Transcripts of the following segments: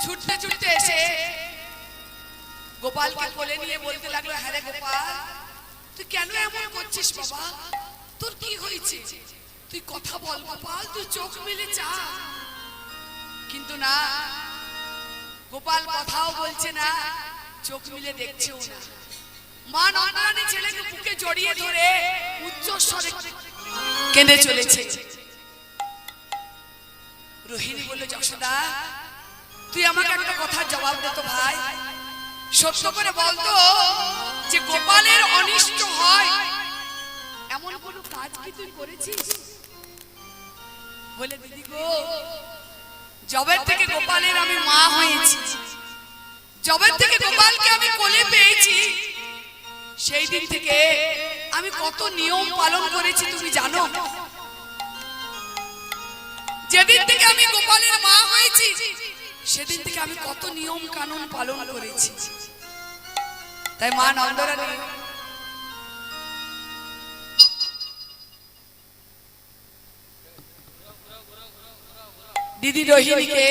ছুটতে ছুটতে এসে গোপালকে কোলে নিয়ে বলতে লাগলো, হ্যাঁ রে গোপাল, তুই কেন এমন করছিস বাবা? তোর কি হয়েছে? তুই কথা বল গোপাল, তুই চোখ মেলে চা। কিন্তু না, গোপাল কথাও বলছে না, চোখ মিলে দেখছেও না। মা নন্দরানী ছেলেকে বুকে জড়িয়ে ধরে উচ্চ স্বরে কেঁদে চলেছে। রোহিণী বলল, যশোদা, তুই আমাকে একটা কথার জবাব দে তো ভাই, সত্য করে বলতো যে গোপালের অনিষ্ট হয় এমন কোন কাজ কি তুই করেছিস? বলে, দিদি গো, জবের থেকে গোপালের আমি মা হয়েছি, জবের থেকে গোপালকে আমি কোলে পেয়েছি, সেই দিন থেকে আমি কত নিয়ম পালন করেছি তুমি জানো? যেদিন থেকে আমি গোপালের মা হয়েছি সেদিন থেকে আমি কত নিয়ম কানুন পালন করেছি। তাই মা নন্দরানী দিদি রোহিণীকে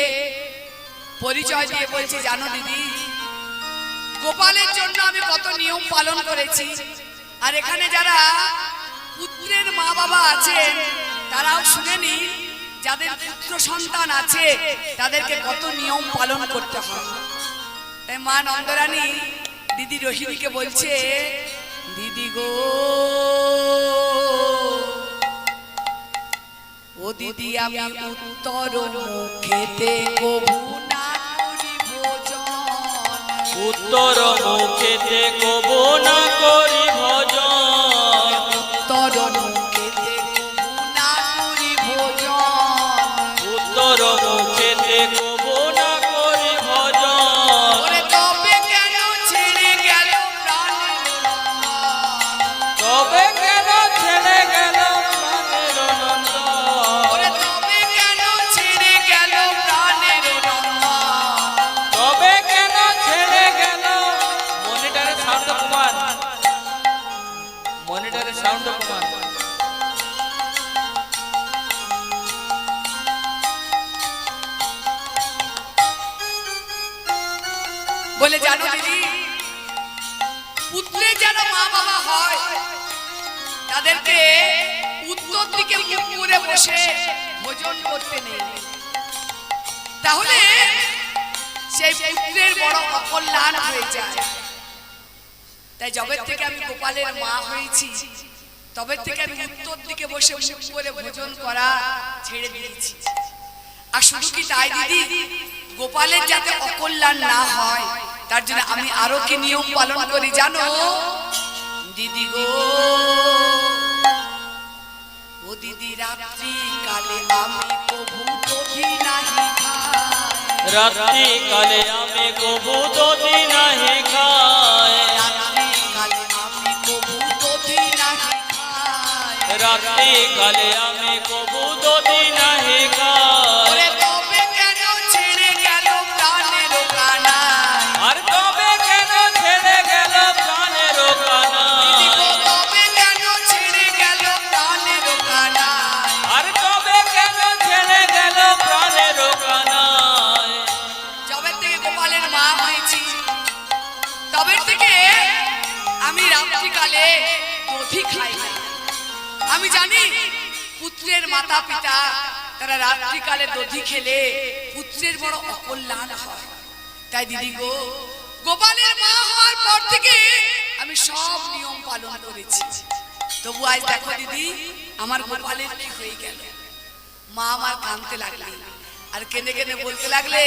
পরিচয় দিয়ে বলছি, জানো দিদি, গোপালের জন্য আমি কত নিয়ম পালন করেছি। আর এখানে যারা পুত্রের মা বাবা আছেন তারাও শুনে নিন, যাদের পুত্র সন্তান আছে তাদেরকে কত নিয়ম পালন করতে হয়। তাই মা নন্দরানী দিদি রোহিণীকে বলছে, দিদি গো, ও দিদি, আমি উত্তর মুখেতে কবু না করি ভোজন, উত্তর মুখেতে কবু না করি ভজন, উত্তর মুখেতে কবু না করি ভোজন, উত্তর মুখেতে কবু না করি ভজন। ওরে তবে কেন ছেড়ে গেল প্রাণের নন্দন, তবে কেন ছেড়ে গেল প্রাণের নন্দন, ওরে তবে কেন ছেড়ে গেল প্রাণের নন্দন, তবে কেন ছেড়ে গেল। মনিটরের সাউন্ড কমান, মনিটরের সাউন্ড কমান। বলে, জানো দিদি, পুত্রের যারা মা বাবা হয় তাদেরকে উত্তর দিকে মুখ করে বসে ভোজন করতে নেই, তাহলে সেই পুত্রের বড় অকল্যাণ হয়ে যায়। তাই যবে থেকে আমি গোপালের মা হয়েছি তবে থেকে আমি উত্তর দিকে বসে মুখ করে ভোজন করা ছেড়ে দিয়েছি। আর শুধু কি তাই দিদি, গোপালের যাতে অকল্যাণ না হয় তার জন্য আমি আরো কি নিয়ম পালন করি জানো দিদি গো? ও দিদি, রাত্রি কালে আমি কবু দধি নাহি খাই, রাত্রি কালে আমি কবু দধি নাহি খাই, রাত্রি কালে আমি কবু দধি নাহি খাই, রাত্রি কালে আমি কবু দধি নাহি খাই। ওরে তবে কেন ছেড়ে গেল প্রাণের কানাই, আর তবে কেন ছেড়ে গেল প্রাণের দিদি কানাই, গো, তবে কেন ছেড়ে গেল প্রাণের কানাই, আর তবে কেন ছেড়ে গেল প্রাণের কানাই। যবে থেকে গোপালের মা হয়েছি তবে থেকে আমি রাত্রিকালে দধি খাই না। আমি জানি পুত্রের মাতা পিতা তারা রাত্রিকালে দধি খেলে পুত্রের বড় অকল্যাণ হয়। তাই দিদি গো, গোপালের মা হওয়ার পর থেকে আমি সব নিয়ম পালন করেছি। তবু আজ দেখো দিদি, আমার গোপালের কি হয়ে গেল। মা আমার কাঁদতে লাগলেন আর কেঁদে কেঁদে বলতে লাগলে,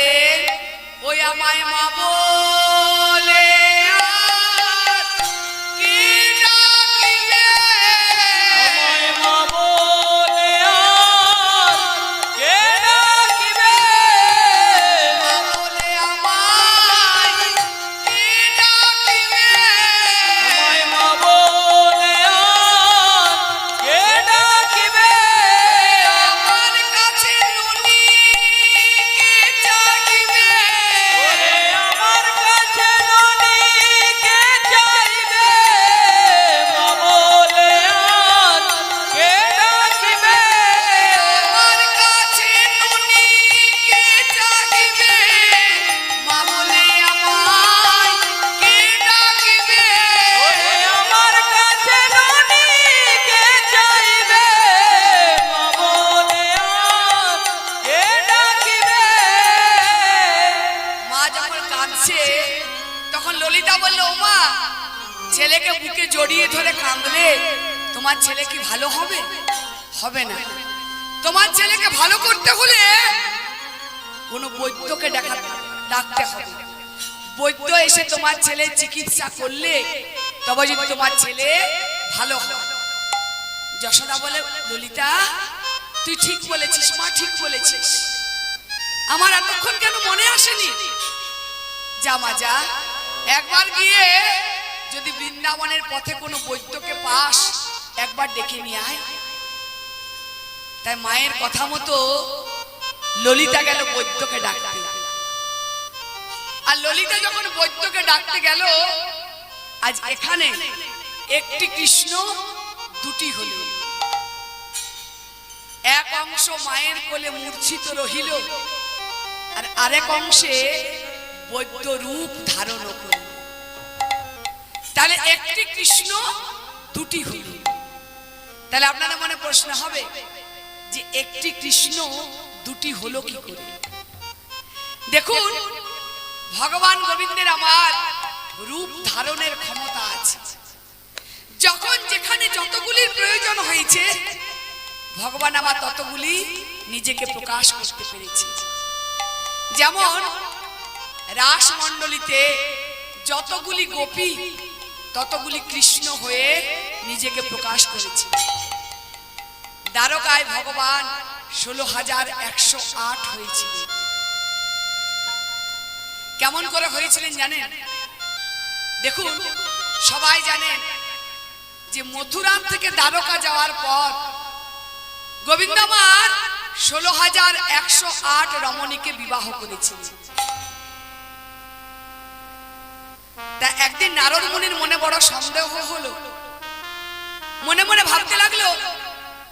ওই আমায় মা বলে আর কে ডাকিবে, আমায় মা বলে আর কে ডাকিবে, মা বলে আমায় কে ডাকিবে, আমায় মা বলে আর কে ডাকিবে, আমার কাছে ননি কে চাহিবে, ওরে আমার কাছে ননি ললিতা বলল, ওমা, ছেলেকে বুকে জড়িয়ে ধরে কাঁদলে তোমার ছেলে কি ভালো হবে? হবে না। তোমার ছেলেকে ভালো করতে হলে কোনো বৈদ্যকে ডাকতে হবে। বৈদ্য এসে তোমার ছেলের চিকিৎসা করলে তবে যদি তোমার ছেলে ভালো হয়। যশোদা বলে, ললিতা, তুই ঠিক বলেছিস মা, ঠিক বলেছিস। আমার এতক্ষণ কেন মনে আসেনি? যা মা যা, একবার গিয়ে যদি বৃন্দাবনের পথে কোনো বৈদ্যকে পাস, একবার ডেকে নিয়ে আয়। তাই মায়ের কথা মতো ললিতা গেল বৈদ্যকে ডাকতে। আর ললিতা যখন বৈদ্যকে ডাকতে গেল, আজ এখানে একটি কৃষ্ণ দুটি হল। এক অংশ মায়ের কোলে মূর্ছিত রহিল, আর আরেক অংশে বৈদ্য রূপ ধারণ করল। তাহলে একটি কৃষ্ণ দুটি হল। তাহলে আপনাদের মনে প্রশ্ন হবে যে একটি কৃষ্ণ দুটি হলো কি করে? দেখুন, ভগবান গোবিন্দের আমার রূপ ধারণের ক্ষমতা আছে। যখন যেখানে যতগুলির প্রয়োজন হয়েছে, ভগবান আমার ততগুলি নিজেকে প্রকাশ করতে পেরেছে। যেমন রাসমণ্ডলীতে যতগুলি গোপী ততগুলি কৃষ্ণ হয়ে নিজেকে প্রকাশ করেছে। দ্বারকায় ভগবান 16,108 হয়েছিলেন। কেমন করে হয়েছিলেন জানেন? দেখুন, সবাই জানেন যে মথুরা থেকে দ্বারকা যাওয়ার পর গোবিন্দ আমার 16,108 রমণীকে বিবাহ করেছিলেন। তা একদিন নারদ মুনির মনে বড় সন্দেহ হলো। মনে মনে ভাবতে লাগলো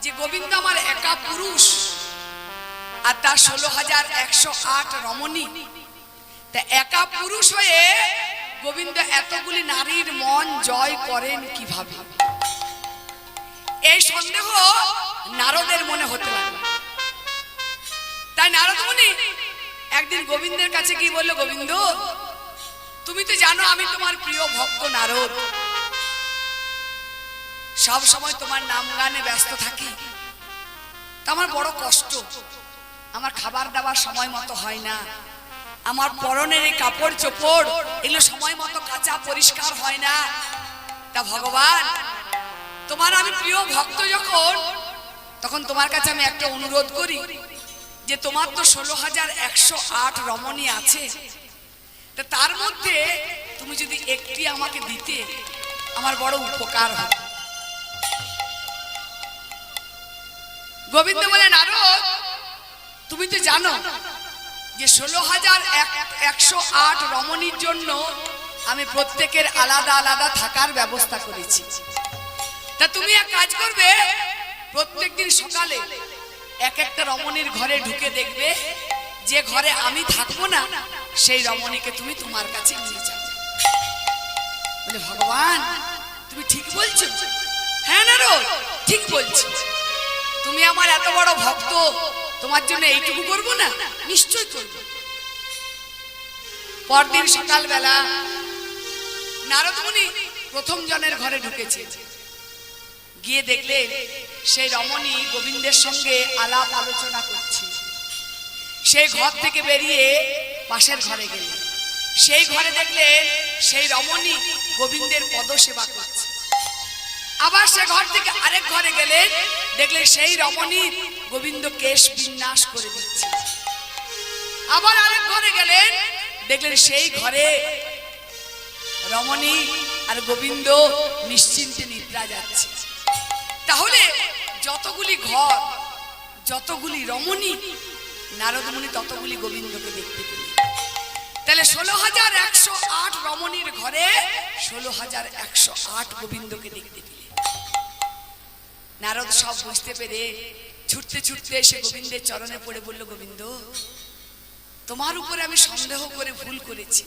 যে গোবিন্দ আমার একা পুরুষ আর তার 16,108 রমণী। তা একা পুরুষ হয়ে গোবিন্দ এতগুলি নারীর মন জয় করেন কিভাবে? এই সন্দেহ নারদের মনে হতে লাগলো। তাই নারদ মুনি একদিন গোবিন্দের কাছে গিয়ে বলল, গোবিন্দ, তুমি তো জানো আমি তোমার প্রিয় ভক্ত নারদ, সব সময় তোমার নাম গানে ব্যস্ত থাকি। তা আমার বড় কষ্ট, আমার খাবার দাবার সময় মতো হয় না, আমার পরনের এই কাপড় চোপড় এগুলো সময় মতো কাঁচা পরিষ্কার হয় না। তা ভগবান, তোমার আমি প্রিয় ভক্ত যখন, তখন তোমার কাছে আমি একটা অনুরোধ করি যে তোমার তো 16,108 রমণী আছে, তা তার মধ্যে তুমি যদি একটি আমাকে দিতে আমার বড় উপকার হবে। গোবিন্দ বলে, নারদ, তুমি তো জানো যে 16,108 রমণীর জন্য আমি প্রত্যেকের আলাদা আলাদা থাকার ব্যবস্থা করেছি। তা তুমি এক কাজ করবে, প্রত্যেকদিন সকালে এক একটা রমণীর ঘরে ঢুকে দেখবে, যে ঘরে আমি থাকবো না সেই রমণীকে তুমি তোমার কাছে নিয়ে যাবে। বলে, ভগবান তুমি ঠিক বলছো? হ্যাঁ নারদ, ঠিক বলছি। তুমি আমার এত বড় ভক্ত, তোমার জন্য এইটুকু করবো না? নিশ্চয় করবো। পরদিন সকালবেলা নারদ মুনি প্রথম জনের ঘরে ঢুকেছে। গিয়ে দেখলেন সেই রমণী গোবিন্দের সঙ্গে আলাপ আলোচনা করছে। সেই ঘর থেকে বেরিয়ে পাশের ঘরে গেলেন। সেই ঘরে দেখলেন সেই রমণী গোবিন্দের পদসেবা করছে। আবার সে ঘর থেকে আরেক ঘরে গেলেন, দেখলেন সেই রমণী গোবিন্দ কেশ বিন্যাস করে দিচ্ছে। আবার আরেক ঘরে গেলেন, দেখলেন সেই ঘরে রমণী আর গোবিন্দ নিশ্চিন্তে নিদ্রা যাচ্ছে। তাহলে যতগুলি ঘর, যতগুলি রমণী, নারদ মুনি ততগুলি গোবিন্দকে দেখতে পেলেন। তাহলে 16,108 রমণীর ঘরে 16,108 গোবিন্দকে দেখতে পেলেন। নারদ সব বুঝতে পেরে ছুটতে ছুটতে এসে গোবিন্দের চরণে পড়ে বলল, গোবিন্দ, তোমার উপরে আমি সন্দেহ করে ভুল করেছি,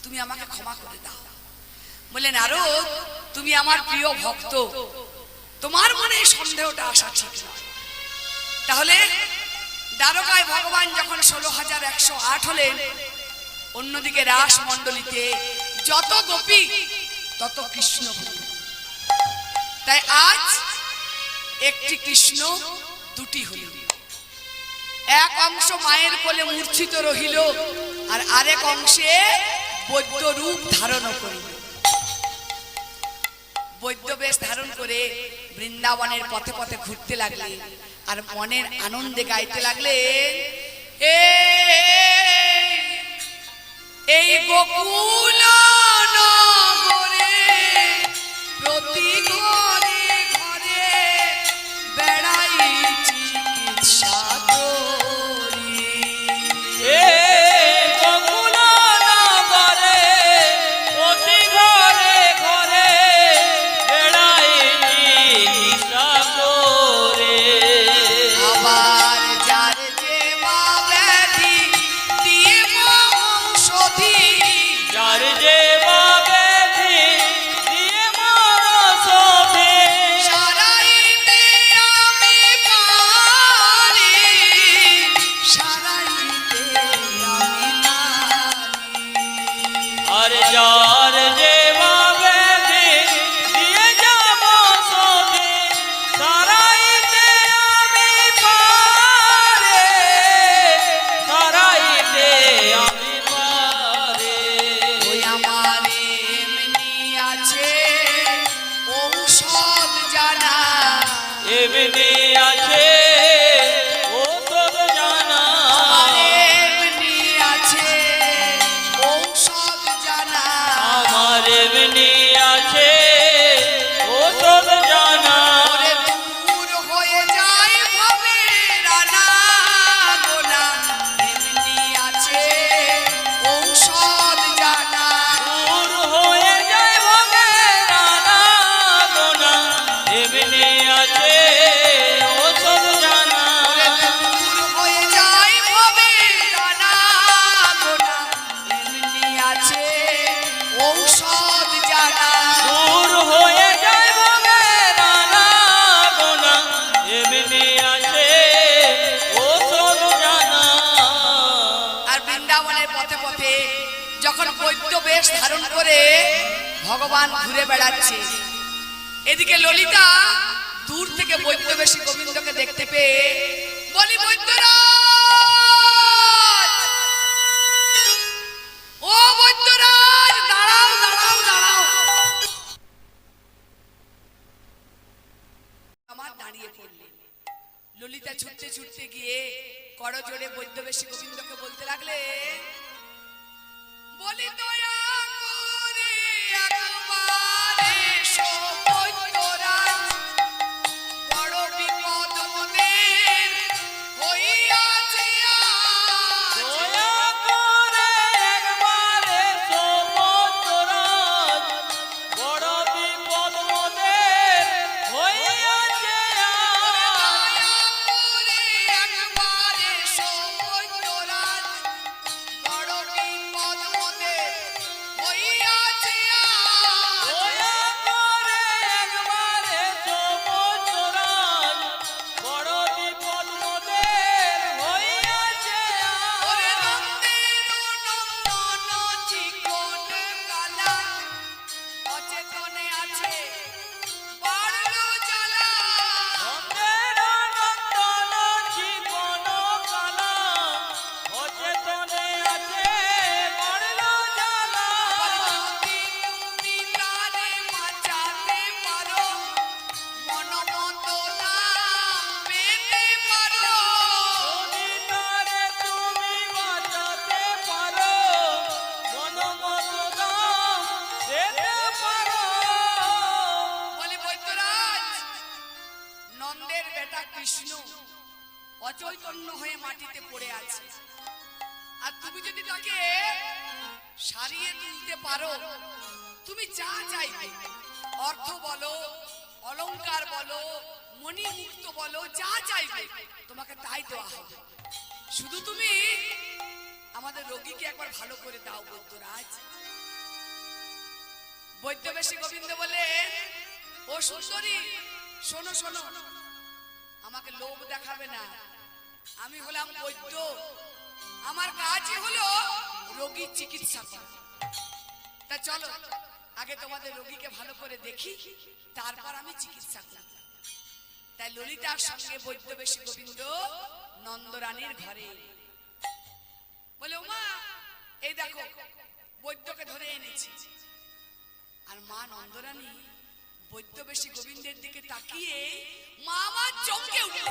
তুমি আমাকে ক্ষমা করে দাও। বলে, নারদ, তুমি আমার প্রিয় ভক্ত, তোমার মনে এই সন্দেহটা আসা ঠিক নয়। তাহলে দ্বারকায় ভগবান যখন 16,108 হলেন, অন্যদিকে রাসমণ্ডলীতে যত গোপী তত কৃষ্ণ হল। তাই আজ একটি কৃষ্ণ দুটি হল। এক অংশ মায়ের কোলে মূর্ছিত রহিল, আর আরেক অংশে বৈদ্য রূপ ধারণ করিল। বৈদ্য বেশ ধারণ করে বৃন্দাবনের পথে পথে ঘুরতে লাগলেন, আর মনের আনন্দে গাইতে লাগলেন, এই গোকুল নগরে প্রতি ঘরে ঘরে বেড়াই চিকিৎসা করি। গোকুল নগরে প্রতি ঘরে ঘরে বেড়াই চিকিৎসা করে। আবার যার যে বা ব্যাধি দিয়ে ঔষধি, যার যে ব্যাধি দিয়ে মরষধি, সারাইতে আমি পারি, সারাইতে আমি পারি। আর যার যে ব্যাধি দিয়ে যাব সধি, সারাইতে আমি পারে, সারাইতে আমি পারে। ওই আমার এমনি আছে ঔষধ জানা, এমনি আছে ঔষধ জানা, আমার এমনি আছে ঔষধ জানা। আমার এমনি আছে ঔষধ জানা। ওরে দূর হয়ে যায় ভবে রানা গোনা, এমনি আছে ঔষধ জানা। দূর হয়ে যায় ভবে রানা গোনা, এমনি আছে ঔষধ জানা। ওরে দূর হয়ে যায় ভবে রানা গোনা, এমনি আছে ঔষধ জানা। দূর হয়ে যায় ভবে রানা গোনা, এমনি আছে ঔষধ জানা। আর বৃন্দাবনের পথে পথে যখন বৈদ্য বেশ ধারণ করে ভগবান ঘুরে বেড়াচ্ছে, এদিকে ললিতা দূর থেকে বৈদ্য বেশী গোবিন্দকে দেখতে পেয়ে বলি, বৈদ্যরাজ, ও বৈদ্যরাজ, দাঁড়াও দাঁড়াও দাঁড়াও। আমার দাঁড়িয়ে পড়লেন। ললিতা ছুটতে ছুটতে গিয়ে করজোড়ে বৈদ্য বেশী গোবিন্দকে বলতে লাগলে, বলি দয়া করে একবার এসো বৈদ্যরাজ, বড় বিপদ মোদের হইয়াছে আজ। দয়া করে একবার এসো বৈদ্যরাজ, বড় বিপদ মোদের হইয়াছে আজ। দয়া করে একবার এসো বৈদ্যরাজ, বড় বিপদ মোদের হইয়াছে আজ। দয়া করে একবার এসো বৈদ্যরাজ, বড় বিপদ মোদের হইয়াছে আজ। ওরে নন্দের নন্দন চিকন কালা, অচেতনে আছে বাড়ল জ্বালা। নন্দের নন্দন চিকন কালা, অচেতনে আছে বাড়ল জ্বালা। আবার যদি তুমি তারে বাঁচাতে পারো, মনমতো নাম পেতে পারো। যদি তারে তুমি বাঁচাতে পারো, মনমতো দাম পেতে পারো। বলে, বৈদ্যরাজ, নন্দের বেটা কৃষ্ণ অচৈতন্য হয়ে মাটিতে পড়ে আছে, আর তুমি যদি তাকে সারিয়ে তুলতে পারো, তুমি যা চাইবে, অর্থ বলো, অলংকার বলো, মণিমুক্ত বলো, যা চাইবে তোমাকে তাই দেওয়া হবে। শুধু তুমি আমাদের রোগীকে একবার ভালো করে দাও বৈদ্যরাজ। বৈদ্য বেশী গোবিন্দ বলে, ও সুন্দরী, শোনো শোনো, আমাকে লোভ দেখাবে না। আমি হলাম বৈদ্য, আমার কাজই হলো রোগীর চিকিৎসা করা। তা চলো আগে তোমাদের রোগীকে ভালো করে দেখি, তারপর আমি চিকিৎসা করব। তাই ললিতার সঙ্গে বৈদ্যবেশী গোবিন্দ নন্দরানীর ঘরে বলে, ওমা এই দেখো বৈদ্যকে ধরে এনেছি। আর মা নন্দরানী বৈদ্যবেশী গোবিন্দের দিকে তাকিয়ে মা আমার চমকে উঠল,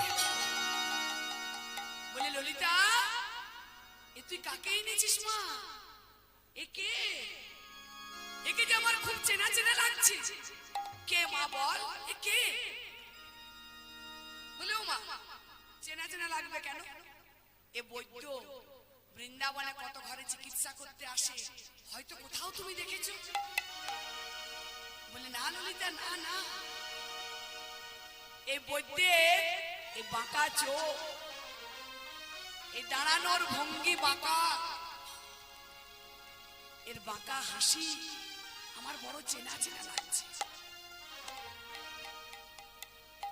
বলে, ললিতা এ তুই কাকে এনেছিস মা? একে একে যে আমার খুব চেনা চেনা লাগছে। কে মা বল, এ কে? বলে, ও মা চেনা চেনা লাগবে কেন? এ বৈদ্য বৃন্দাবনে কত ঘরে চিকিৎসা করতে আসে, হয়তো কোথাও তুমি দেখেছো। বলে, না ললিতা, না না, এই বৈদ্যের এই বাঁকা চোখ, এই দাঁড়ানোর ভঙ্গি বাঁকা, এর বাঁকা হাসি আমার বড় চেনা চেনা লাগছে।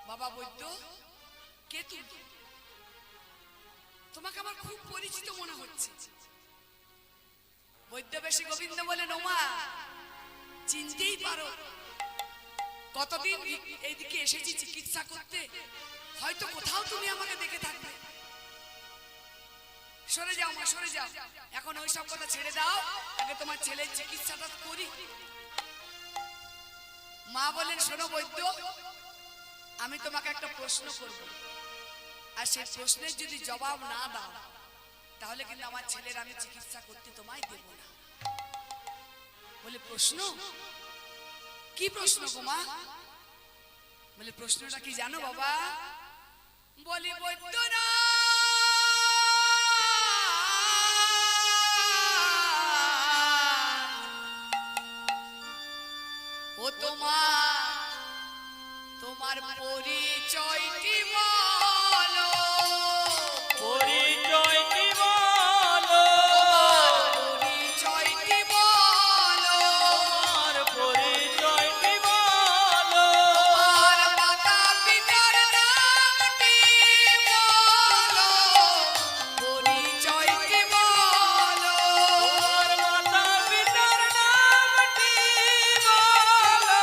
বাবা বৈদ্য, কে তুমি? তোমাকে আমার খুব পরিচিত মনে হচ্ছে। বৈদ্যবেশী গোবিন্দ বলে, নোমা চিনতেই পারো, কতদিন এইদিকে এসেছি চিকিৎসা করতে, হয়তো কোথাও তুমি আমাকে দেখে থাকবে। সরে যাও মা, সরে যাও, এখন ওই সব কথা ছেড়ে দাও, আগে তোমার ছেলের চিকিৎসাটা করি। মা বলেন, শোনো বৈদ্য, আমি তোমাকে একটা প্রশ্ন করব, আর সেই প্রশ্নের যদি জবাব না দাও তাহলে কিন্তু আমার ছেলের আমি চিকিৎসা করতে তোমায় দেব না। বলে, প্রশ্ন? কি প্রশ্ন গো মা? বলে, প্রশ্নটা কি জানো বাবা? বলি, বৈদ্য না ও তোমার পরিচয়টি বলো, পরিচয়টি বলো, পরিচয়টি বলো, তোমার পরিচয়টি বলো, তোমার মাতা পিতার নামটি বলো, পরিচয়টি বলো, তোমার মাতা পিতার নামটি বলো,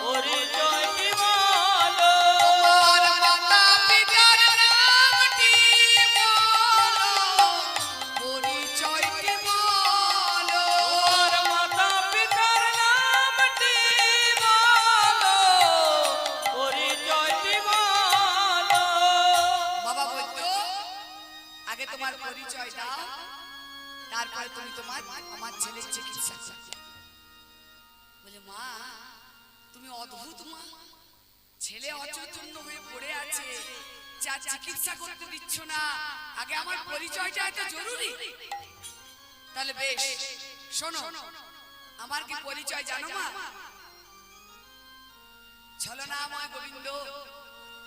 পরিচয়টি বলো, তোমার মাতা পিতার নামটি বলো, পরিচয়টি বলো। তোমার মাতা পিতার নামটি বলো, পরিচয়টি বলো। বাবা বৈদ্য, আগে তোমার পরিচয় দাও, তারপরে তুমি তোমার আমার ছেলের চিকিৎসা করবে। বলে, মা তুমি অদ্ভুত মা, ছেলে অচৈতন্য হয়ে পড়ে আছে, যা চিকিৎসা করতে দিচ্ছ না, আগে আমার পরিচয়টা এত জরুরি। তাহলে বেশ, শোনো আমার কি পরিচয় জানো মা? ছলনাময় গোবিন্দ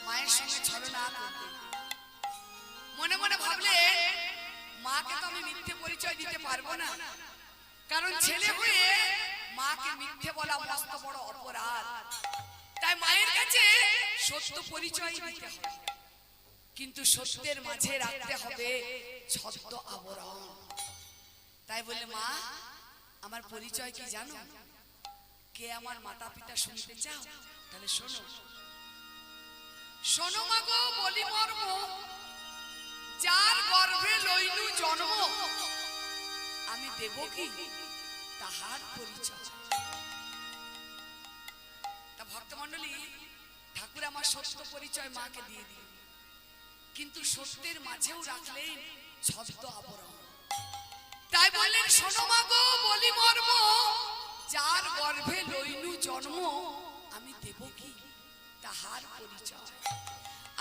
মায়ের সঙ্গে ছলনা করবে, মনে মনে ভাবলে মাকে তো আমি মিথ্যে পরিচয় দিতে পারবো না, কারণ ছেলে হয়ে মাকে মিথ্যে বলা মস্ত বড় অপরাধ। তাই মায়ের কাছে সত্য পরিচয় দিতে হবে, কিন্তু সত্যের মাঝে রাখতে হবে ছদ্ম আবরণ। তাই বলে, মা আমার পরিচয় কি জানো? কে আমার মাতা পিতা শুনতে চাও? তাহলে শোনো, শোনো মা গো, বলি মর্ম, যার গর্ভে লইলু জন্ম, আমি দেব কি তাহার পরিচয়। তা ভক্তমণ্ডলী, ঠাকুর আমার সত্য পরিচয় মাকে দিয়ে দিল, কিন্তু সত্যের মাঝেও রাখলেন ছদ্ম আবরণ। তাই বললেন, শোনো মা গো, বলি মর্ম, যার গর্ভে লইলু জন্ম, আমি দেব কি তাহার পরিচয়।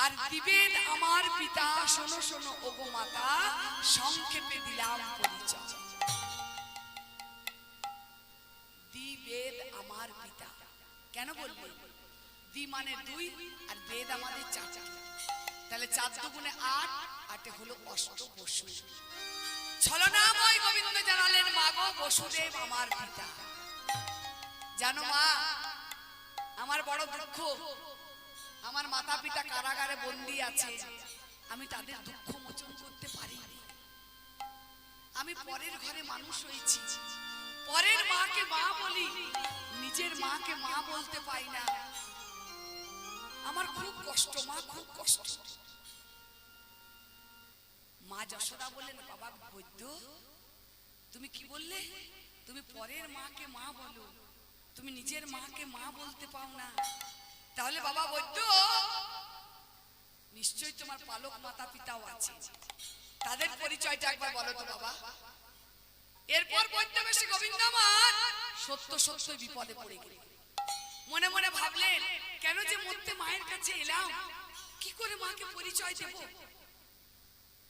আর দিবেন আমার পিতা, শোনো শোনো ওগো মাতা, সংক্ষেপে দিলাম পরিচয়। দিবেদ আমার পিতা, কেন বললেন? দি মানে 2 আর বেদ আমাদের 4, তাহলে 4 দুগুণে 8, 8 হলো অষ্ট বসু। ছলনাময় গোবিন্দ জানালেন, মা গো বসুদেব আমার পিতা। জানো মা, আমার বড় দুঃখ, আমার মাতা পিতা কারাগারে বন্দী আছে, আমি তাদের দুঃখ মোচন করতে পারি। আমি পরের ঘরে মানুষ হয়েছি, পরের মাকে মা বলি, নিজের মাকে মা বলতে পাই না। আমার খুব কষ্ট মা, খুব কষ্ট। মা যশোদা বললেন, বাবা বৈদ্য তুমি কি বললে? তুমি পরের মাকে মা বলো, তুমি নিজের মাকে মা বলতে পাও না। তাহলে বাবা বৈদ্য নিশ্চয়ই তোমার পালক মাতা পিতাও আছে, তাদের পরিচয়টা একবার বলো তো বাবা। এরপর বৈদ্য বেশি গোবিন্দ আমার সত্য সত্য বিপদে পড়ে গেলেন। মনে মনে ভাবলেন, কেন যে মরতে মায়ের কাছে এলাম, কি করে মাকে পরিচয় দেব?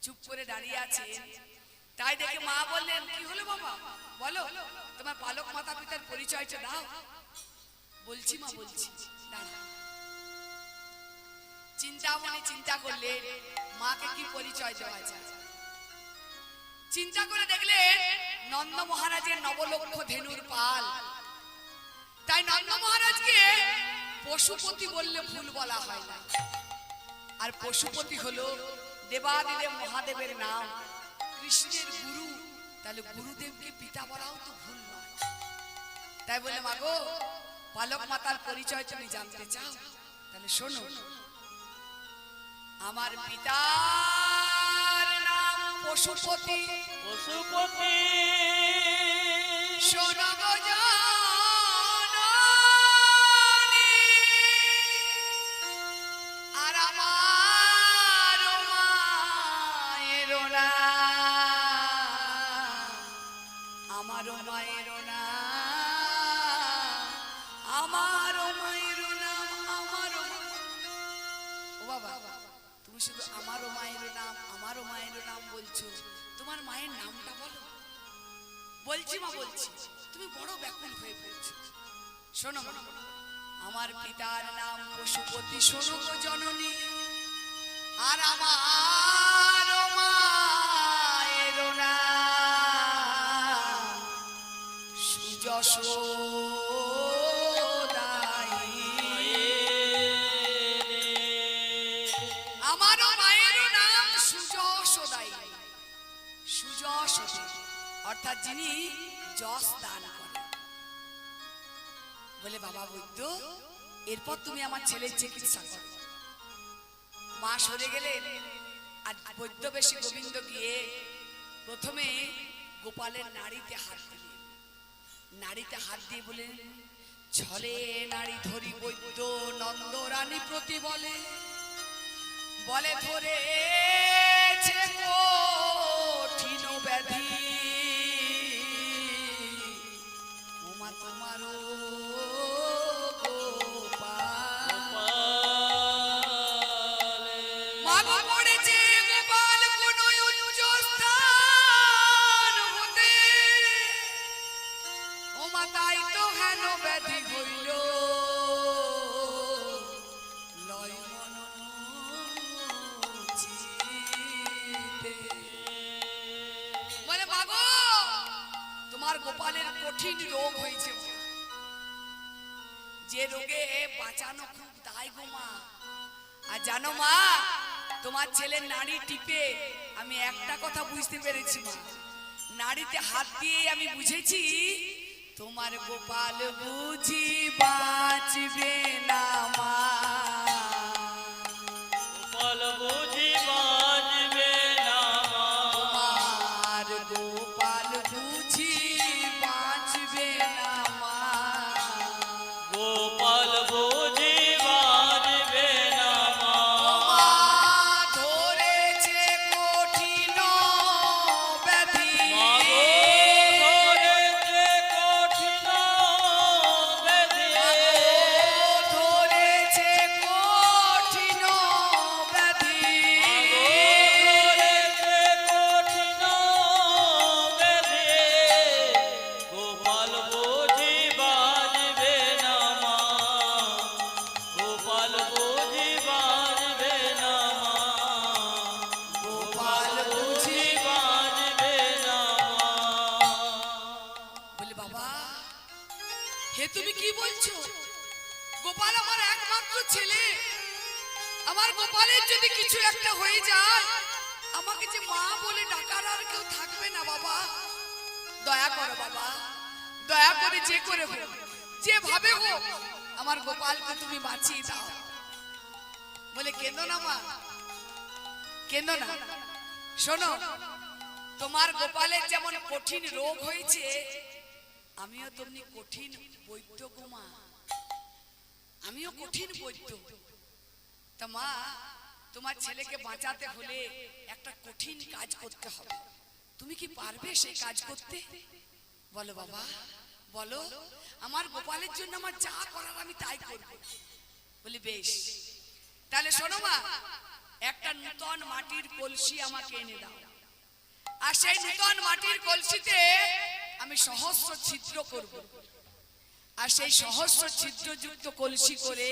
চুপ করে দাঁড়িয়ে আছেন। তাই দেখে মা বললেন, কি হলো বাবা বলো, তোমার পালক মাতা পিতার পরিচয়টা দাও। বলছি মা বলছি, দাঁড়া। চিন্তামণি চিন্তা করলেন মাকে কি পরিচয় দেওয়া যায়। চিন্তা করে দেখলেন নন্দ মহারাজের নবলক্ষ ধেনুর পাল। তাই নন্দ মহারাজকে পশুপতি বললে ভুল বলা হয় না। আর পশুপতি হলো দেবাদিদেব মহাদেবের নাম, কৃষ্ণের গুরু। তাহলে গুরুদেবকে পিতা বলাও তো ভুল নয়। তাই বলে মাগো পালক মাতার পরিচয় তুমি জানতে চাও, তাহলে শোনো। আমার পিতার নাম পশুপতি, পশুপতি শোনো গো জননী, আর আমার মায়ের নাম, আমার মায়ের নাম, আমার মায়ের নাম, আমার। ও বাবা, তুমি শুধু আমারও মায়ের নাম আমারও মায়ের নাম বলছো, তোমার মায়ের নামটা বলো। বলছি মা বলছি, তুমি বড় ব্যাকুল হয়ে পড়ছো। শোনো মা, আমার পিতার নাম পশুপতি, শোনো গো জননী, আর আমার মায়ের নাম সুযশোদায়ী। আমারও মায়ের নাম সুযশোদায়ী, সুযশোদী অর্থাৎ যিনি যশ দান করেন। বলে বাবা বৈদ্য, এরপর তুমি আমার ছেলের চিকিৎসা করো। মা সরে গেলেন। আর বৈদ্য বেশি গোবিন্দ গিয়ে প্রথমে গোপালের নাড়িতে হাত দিলেন। নাড়িতে হাত দিয়ে বলেন, ছলে নাড়ি ধরি বৈদ্য নন্দ রানী প্রতি বলে, বলে ধরেছে কঠিন ব্যাধি, ওমা তোমারও তাই তো হেন ব্যাধি হইল, লয় মনোচিতে। বলে মাগো তোমার গোপালের কঠিন রোগ হয়েছে, যে রোগে বাঁচানো খুব দায় গো মা। আর জানো মা, তোমার ছেলের নাড়ি টিপে আমি একটা কথা বুঝতে পেরেছি মা, নাড়িতে হাত দিয়ে আমি বুঝেছি তোমার গোপাল বুঝি বাঁচবে না মা, গোপাল বুঝি বাঁচবে না মা, তোমার গোপাল বুঝি বাঁচবে না মা, গোপাল বুঝি বাঁচবে না মা, ধরেছে কঠিন ব্যাধি, ধরেছে কঠিন ব্যাধি, ধরেছে কঠিন ব্যাধি, ধরেছে কঠিন ব্যাধি, গোপাল বুঝি বাঁচবে না মা, গোপাল বুঝি বাঁচবে না মা, গোপাল বুঝি। বাঁচবে না মা। বলে বাবা, হে তুমি কি বলছো? গোপাল আমার একমাত্র ছেলে, আমার গোপালের যদি কিছু একটা হয়ে যায়, আমাকে যে মা বলে ডাকার আর কেউ থাকবে না বাবা। দয়া করো বাবা, দয়া করে যে করে হোক, যেভাবে হোক আমার গোপালকে তুমি বাঁচিয়ে দাও। বলে কেঁদো না মা, কেঁদো না। শোনো, তোমার গোপালের যেমন কঠিন রোগ হয়েছে, আমিও তেমনি কঠিন বৈদ্য গো মা, আমিও কঠিন বৈদ্য। তা মা, তোমার ছেলেকে বাঁচাতে হলে একটা কঠিন কাজ করতে হবে, তুমি কি পারবে সেই কাজ করতে? বলো বাবা, বলো। আমার গোপালের জন্য আমার যা করার আমি তাই করব। বলি বেশ, তাহলে শোনো মা, একটা নূতন মাটির কলসি আমাকে এনে দাও। আর সেই নূতন মাটির কলসিতে আমি সহস্র ছিদ্র করব। আর সেই সহস্র ছিদ্রযুক্ত কলসি করে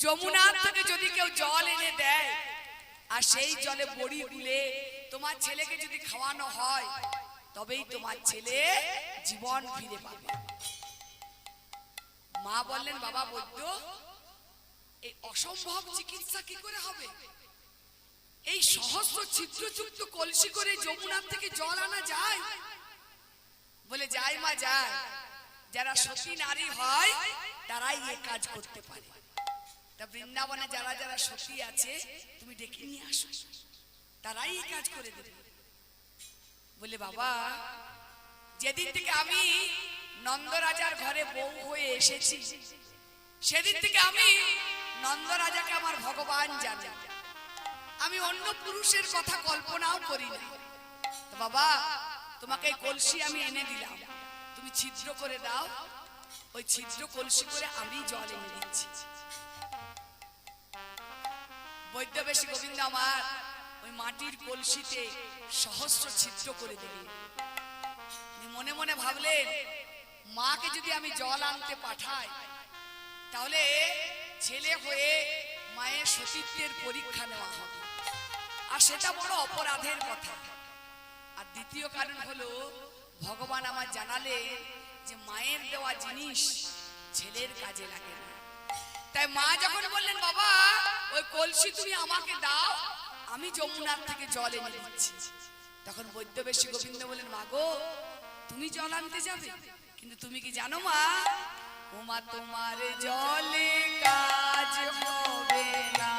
যমুনার থেকে যদি কেউ জল এনে দেয়, আর সেই জলে বড়ি গুলে তোমার ছেলেকে যদি খাওয়ানো হয়, তবেই তোমার ছেলে জীবন ফিরে পাবে। মা বললেন, বাবা বৈদ্য, এই অসম্ভব চিকিৎসা কি করে হবে? এই সহস্র ছিদ্রযুক্ত কলসি করে যমুনার থেকে জল আনা যায়? বলে যায় মা, যায়। যারা সতী নারী হয় তারাই এই কাজ করতে পারে। তা বৃন্দাবনে যারা যারা সতী আছে তুমি ডেকে নিয়ে আসো, তারাই এই কাজ করে দেবে। বলে বাবা, যেদিন থেকে আমি নন্দরাজার ঘরে বউ হয়ে এসেছি, সেদিন থেকে আমি নন্দরাজাকে আমার ভগবান জানি, আমি অন্য পুরুষের কথা কল্পনাও করি না। তো বাবা, তোমাকে এই কলসি আমি এনে দিলাম, তুমি ছিদ্র করে দাও। ওই ছিদ্র কলসি করে আমি জল এনে দিচ্ছি। বৈদ্যবেশী গোবিন্দ আমার ওই মাটির কলসিতে সহস্র ছিদ্র করে দিলেন। মনে মনে ভাবলেন, মাকে যদি আমি জল আনতে পাঠাই, তাহলে ছেলে হয়ে মায়ের সতীত্বের পরীক্ষা নেওয়া হবে, আর সেটা বড় অপরাধের কথা। আর দ্বিতীয় কারণ হলো, ভগবান আমার জানালে যে মায়ের দেওয়া জিনিস ছেলের কাজে লাগে না। তাই মা যখন বললেন, বাবা ওই কলসি তুমি আমাকে দাও, আমি যমুনার থেকে জল এনে দিচ্ছি, তখন বৈদ্যবেশী গোবিন্দ বললেন, মা গো, তুমি জল আনতে যাবে? কিন্তু তুমি কি জানো মা, ওমা তোমার জলে কাজ হবে না,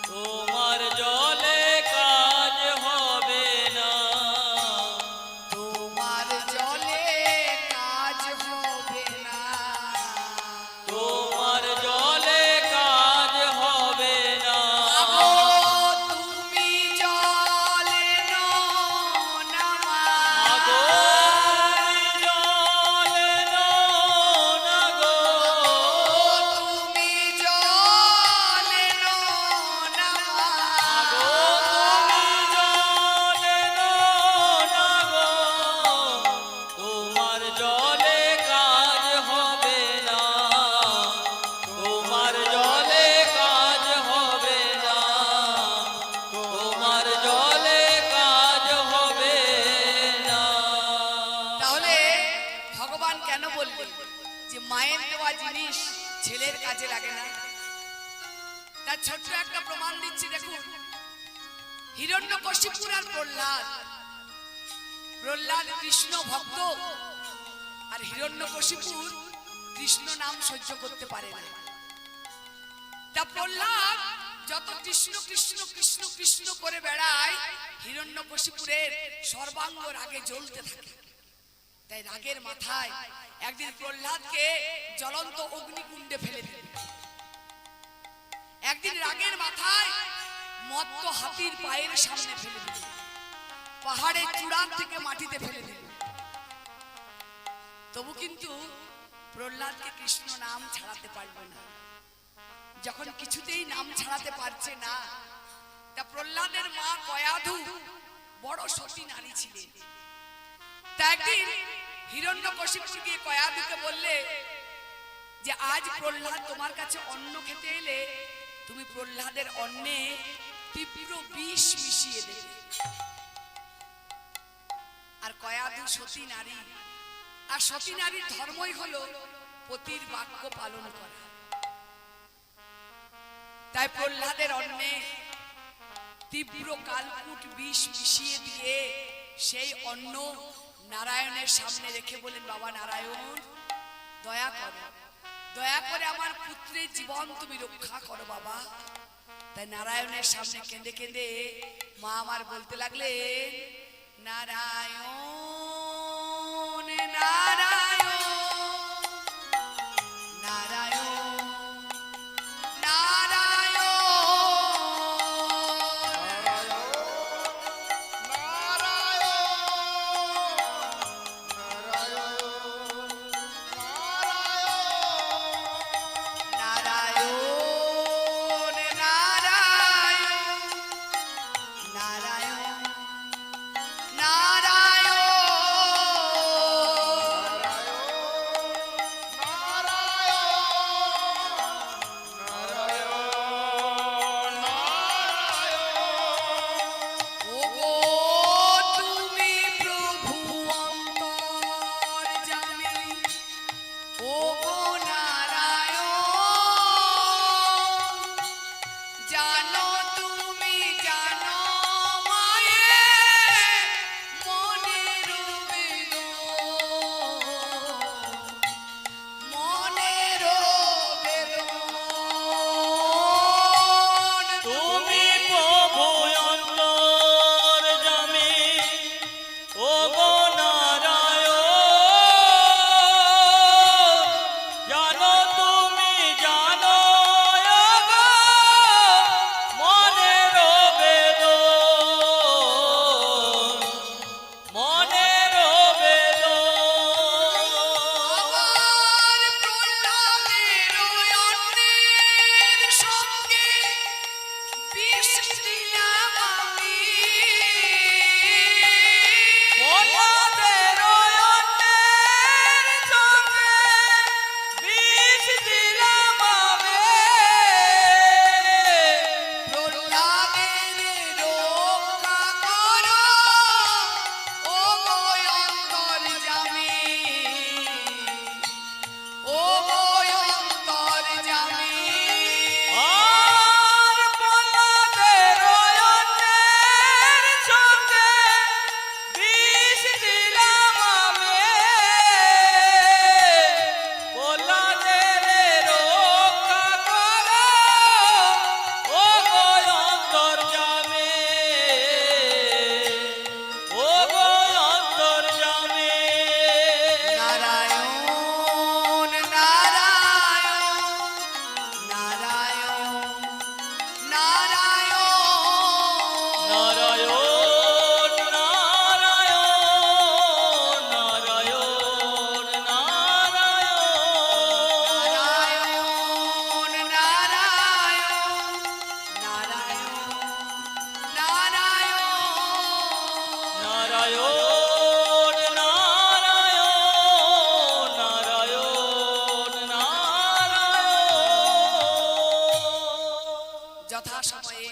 তোমার জলে কাজ হবে না, তোমার জলে কাজ হবে না, তোমার জলে কাজ হবে না। আগো তুমি জলে নো না মা, আগো জলে নো না গো, তুমি জলে নো না মা, আগো তুমি জলে নো না গো, তোমার জলে কাজ হবে না, তোমার জলে কাজ হবে না, তোমার জলে কাজ হবে না। তাহলে ভগবান কেন বললেন যে মায়ের দেওয়া জিনিস ছেলের কাজে লাগে না? তার ছোট্ট একটা প্রমাণ দিচ্ছি, দেখুন। হিরণ্যকশিপুর আর প্রহ্লাদ, প্রহ্লাদ কৃষ্ণ ভক্ত, আর হিরণ্যকশিপুর কৃষ্ণ নাম সহ্য করতে পারে না। তা প্রহ্লাদ যত কৃষ্ণ কৃষ্ণ কৃষ্ণ কৃষ্ণ করে বেড়ায়, হিরণ্যকশিপুরের সর্বাঙ্গ রাগে জ্বলতে থাকে। তাই রাগের মাথায় একদিন প্রহ্লাদকে জ্বলন্ত অগ্নিকুণ্ডে ফেলে দিল। একদিন রাগের মাথায় মত্ত হাতির পায়ের সামনে ফেলে দিল, পাহাড়ের চূড়ার থেকে মাটিতে ফেলে দিল। তবু কিন্তু প্রহ্লাদকে কৃষ্ণ নাম ছাড়াতে পারবে না। যখন কিছুতেই নাম ছাড়াতে পারছে না, তা প্রহ্লাদের মা কয়াধু বড় সতী নারী ছিলেন। তা একদিন হিরণ্যকশিপুর গিয়ে কয়াধুকে বললে যে আজ প্রহ্লাদ তোমার কাছে অন্ন খেতে এলে, তুমি প্রহ্লাদের অন্নে তীব্র বিষ মিশিয়ে দেবে। আর কয়াধু সতী নারী, আর সতী নারীর ধর্মই হলো পতির বাক্য পালন করা। তাই প্রহ্লাদের অন্নে তীব্র কালকুট বিষ মিশিয়ে দিয়ে সেই অন্ন নারায়ণের সামনে রেখে বলেন, বাবা নারায়ণ, দয়া করো, দয়া করে আমার পুত্রের জীবন তুমি রক্ষা করো বাবা। তাই নারায়ণের সামনে কেঁদে কেঁদে মা আমার বলতে লাগলেন, নারায়ণ নারায়ণ নারায়ণ যথাসময়ে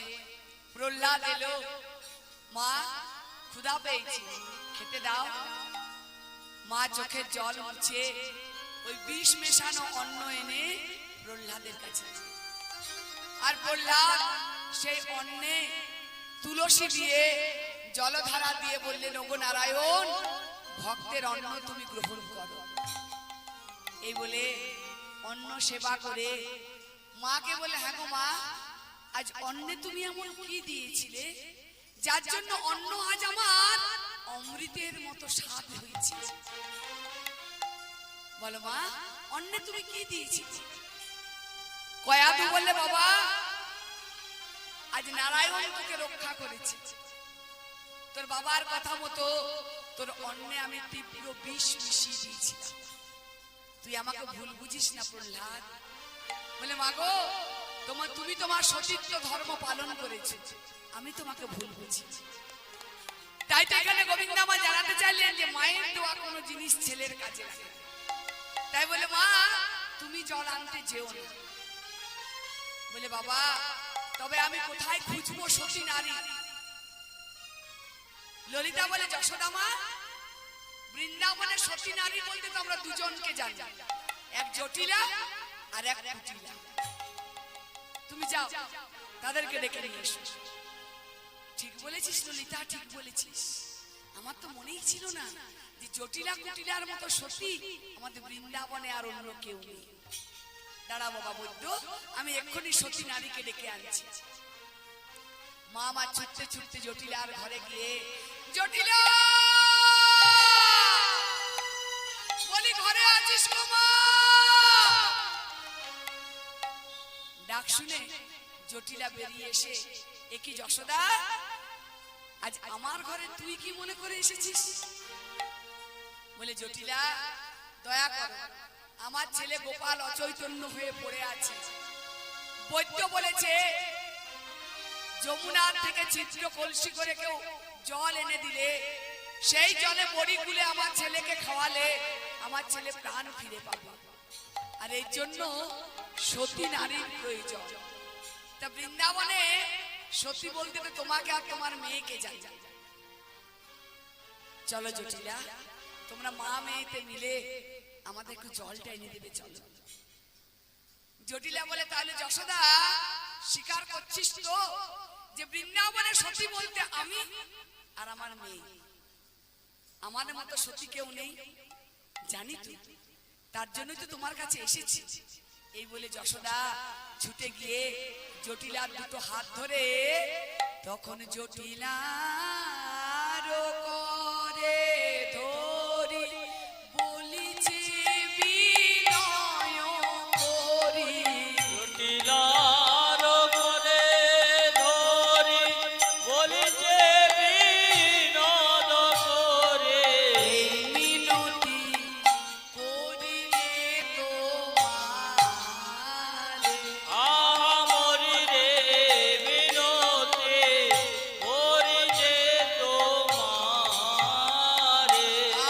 প্রহ্লাদ এলো, মা ক্ষুধা পেয়েছি, খেতে দাও। মা চোখের জল মুছে ওই বিষ মেশানো অন্ন এনে প্রহ্লাদের কাছে, আর প্রহ্লাদ সেই অন্নে তুলসী দিয়ে জলধারা দিয়ে বললেন, ওগো নারায়ণ, ভক্তের অন্ন তুমি গ্রহণ করো। এই বলে অন্ন সেবা করে মাকে বলে, হ্যাঁ গো মা, আজ অন্নে তুমি এমন কি দিয়েছিলে যার জন্য অন্ন আজ আমার অমৃতের মতো স্বাদ হয়েছে? বলো মা, অন্নে তুমি কি দিয়েছিলে? কয়াদু বললে, বাবা, আজ নারায়ণ তোকে রক্ষা করেছে। তোর বাবার কথা মতো তোর অন্নে আমি তীব্র বিষ মিশিয়ে দিয়েছিলাম। তুই আমাকে ভুল বুঝিস না প্রহ্লাদ। বলে, মাগো, তুমি তোমার সতীত্ব ধর্ম পালন করেছো, আমি তোমাকে ভুল বুঝি। তাই তো এখানে গোবিন্দ মা জানাতে চাইলেন যে মায়ের দেওয়া কোনো জিনিস ছেলের কাজে লাগে। তাই বলে, মা তুমি জল আনতে যেও না। বলে, বাবা, তবে আমি কোথায় খুঁজবো সতী নারী? ললিতা বলে, যশোদা মা, বৃন্দাবনের সতী নারী বলতে তো আমরা দুজনকে জানি, এক জটিলা আর এক কুটিলা। তুমি যাও, তাদেরকে ডেকে নিয়ে এসো। ঠিক বলেছিস ললিতা, ঠিক বলেছিস। আমার তো মনেই ছিল না যে জটিলা কুটিলার মতো সতী আমাদের বৃন্দাবনে আর অন্য কেউ নেই। দাঁড়া বাবা বৈদ্য, আমি এক্ষুনি সতী নারীকে ডেকে আনছি। মা আমার ছুটতে ছুটতে জটিলার ঘরে গিয়ে, জটিলা বলি ঘরে আছিস গো মা? ডাক শুনে জটিলা বেরিয়ে এসে, এ কি যশোদা, আজ আমার ঘরে তুই কি মনে করে এসেছিস? বলে জটিলা দয়া করো, আমার ছেলে গোপাল অচৈতন্য হয়ে পড়ে আছে। বৈদ্য বলেছে যমুনার থেকে ছিদ্র কলসি করে কেউ জল এনে দিলে সেই জলে বড়ি গুলে আমার ছেলেকে খাওয়ালে আমার ছেলে প্রাণ ফিরে পাবে। আর এই জন্য সতী নারীর প্রয়োজন। তা বৃন্দাবনে সতী বলতে তো তোমাকে আর তোমার মেয়েকে যাই। চলো জটিলা, তোমরা মা মেয়েতে মিলে আমাদের একটু জলটা এনে দেবে, চলো। জটিলা বলে তাহলে যশোদা স্বীকার করছিস তো যে বৃন্দাবনে সতী বলতে আমি আর আমার মেয়ে, আমার মতো সতী কেউ নেই? জানি তো, তার জন্যই তো তোমার কাছে এসেছি। এই বলে যশোদা ছুটে গিয়ে জটিলার দুটো হাত ধরে, তখন জটিলার করে ধরি বলিছে বিনয় করি। জটিলার করে ধরি বলিছে বিনোদ করে, এই মিনতি করিলে তোমারে। আমরি রে বিনতে করি যে তোমারে।